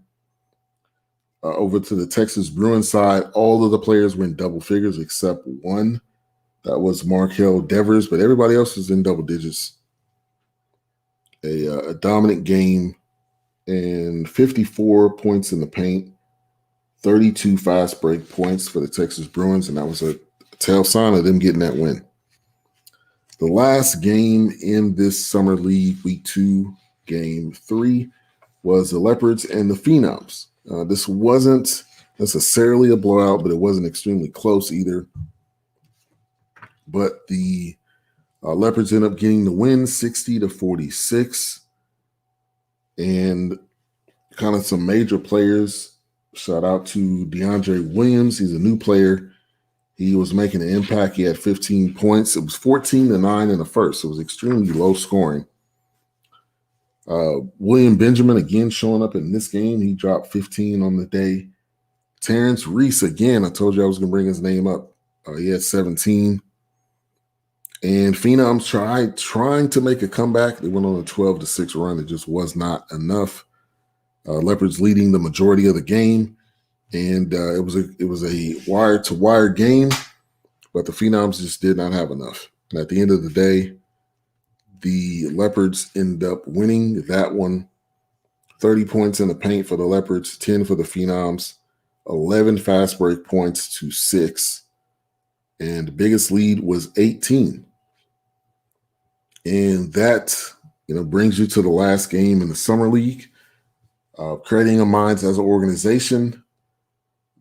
Over to the Texas Bruins side, all of the players were in double figures except one. That was Markel Devers, but everybody else was in double digits. A dominant game and 54 points in the paint, 32 fast break points for the Texas Bruins, and that was a tell sign of them getting that win. The last game in this Summer League Week 2, Game 3, was the Leopards and the Phenoms. This wasn't necessarily a blowout, but it wasn't extremely close either. But the Leopards end up getting the win 60-46. And kind of some major players. Shout out to DeAndre Williams. He's a new player. He was making an impact. He had 15 points. It was 14-9 in the first. It was extremely low scoring. William Benjamin again showing up in this game. He dropped 15 on the day. Terrence Reese again. I told you I was going to bring his name up. He had 17. And Phenoms trying to make a comeback. They went on a 12-6 run. It just was not enough. Leopards leading the majority of the game, and it was a wire-to-wire game, but the Phenoms just did not have enough. And at the end of the day, the Leopards end up winning that one. 30 points in the paint for the Leopards, 10 for the Phenoms, 11 fast break points to 6. And the biggest lead was 18. And that, brings you to the last game in the Summer League. Creating a Minds as an organization,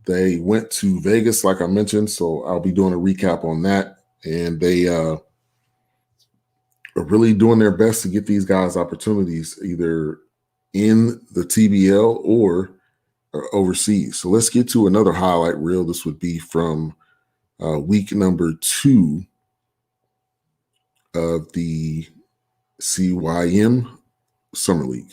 they went to Vegas, like I mentioned, so I'll be doing a recap on that. And they are really doing their best to get these guys opportunities, either in the TBL or overseas. So let's get to another highlight reel. This would be from week number 2 of the CYM Summer League.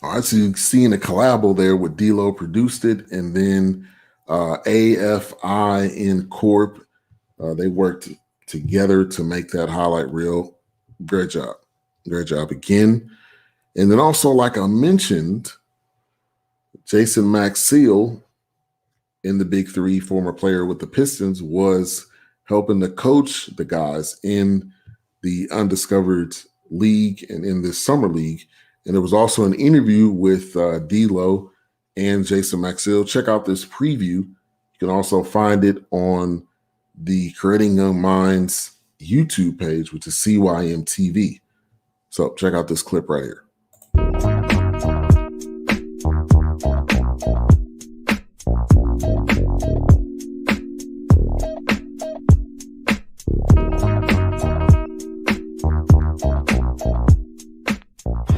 All right, so you're seeing a collabo there with D-Lo produced it, and then AFI in Corp. They worked together to make that highlight reel. Great job. Great job again. And then also, like I mentioned, Jason Maxill in the Big Three, former player with the Pistons, was helping to coach the guys in the Undiscovered League and in this Summer League. And there was also an interview with D-Lo and Jason Maxill. Check out this preview. You can also find it on the Creating Young Minds YouTube page, which is CYM TV. So check out this clip right here.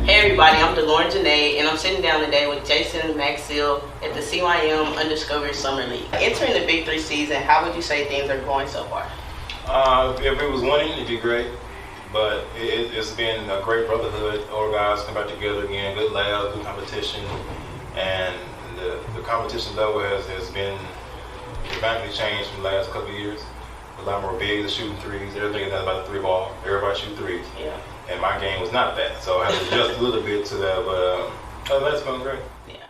Everybody, I'm DeLauren Janae, and I'm sitting down today with Jason Maxill at the CYM Undiscovered Summer League. Entering the Big 3 season, how would you say things are going so far? If it was winning, it'd be great, but it's been a great brotherhood. All guys come back together again, good laughs, good competition, and the competition level has been dramatically changed from the last couple of years. A lot more big, shooting threes. Everything is about the 3 ball. Everybody shoot threes. Yeah. And my game was not that, so I had to adjust a little bit to that, but other than that, it's going great. Yeah.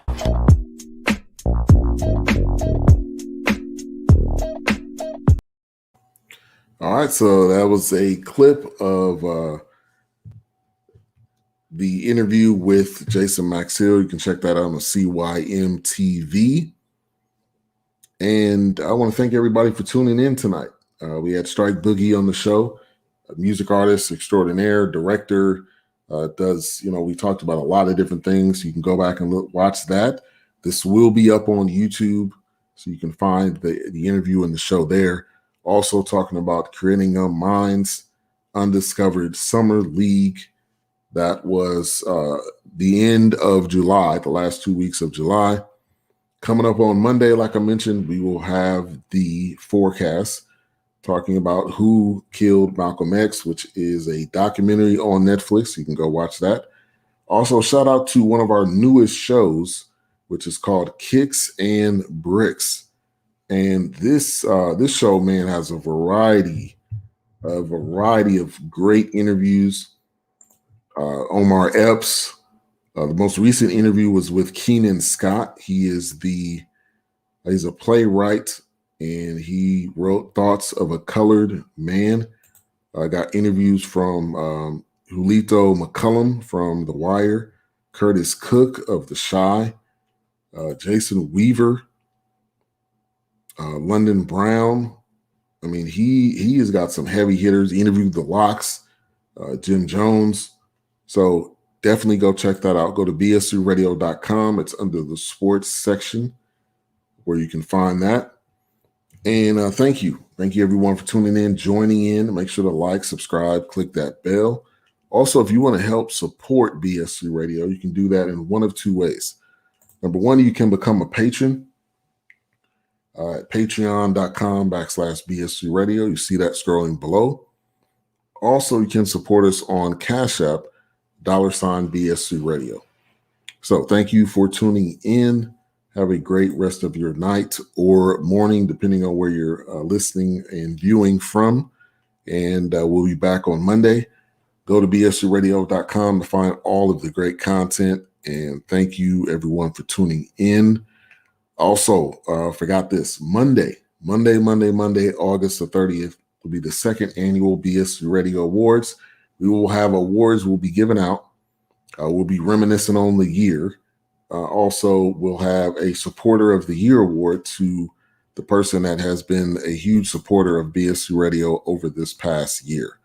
All right, so that was a clip of the interview with Jason Maxill. You can check that out on the CYM TV. And I want to thank everybody for tuning in tonight. We had Strike Boogie on the show. A music artist extraordinaire, director, we talked about a lot of different things. You can go back and watch that. This will be up on YouTube, so you can find the interview and the show there. Also talking about Creating Young Minds, Undiscovered Summer League. That was the end of July, the last 2 weeks of July. Coming up on Monday, like I mentioned, we will have the forecast, talking about Who Killed Malcolm X, which is a documentary on Netflix. You can go watch that. Also, shout out to one of our newest shows, which is called Kicks and Bricks. And this show, man, has a variety of great interviews. Omar Epps. The most recent interview was with Keenan Scott. He's a playwright, and he wrote Thoughts of a Colored Man. I got interviews from Julito McCullum from The Wire, Curtis Cook of The Shy, Jason Weaver, London Brown. I mean, he has got some heavy hitters. He interviewed the Locks, Jim Jones. So definitely go check that out. Go to bs3radio.com. It's under the sports section where you can find that. And thank you. Thank you, everyone, for tuning in, joining in. Make sure to like, subscribe, click that bell. Also, if you want to help support BS3 Radio, you can do that in one of two ways. Number one, you can become a patron at patreon.com/BS3 Radio. You see that scrolling below. Also, you can support us on Cash App, $BS3 Radio. So thank you for tuning in. Have a great rest of your night or morning, depending on where you're listening and viewing from. And we'll be back on Monday. Go to bs3radio.com to find all of the great content. And thank you, everyone, for tuning in. Also, forgot this. Monday, August the 30th, will be the second annual BS3 Radio Awards. We will have awards we'll be giving out. We'll be reminiscing on the year. Also, we'll have a Supporter of the Year award to the person that has been a huge supporter of BS3 Radio over this past year.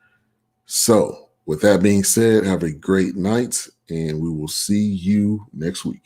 So, with that being said, have a great night, and we will see you next week.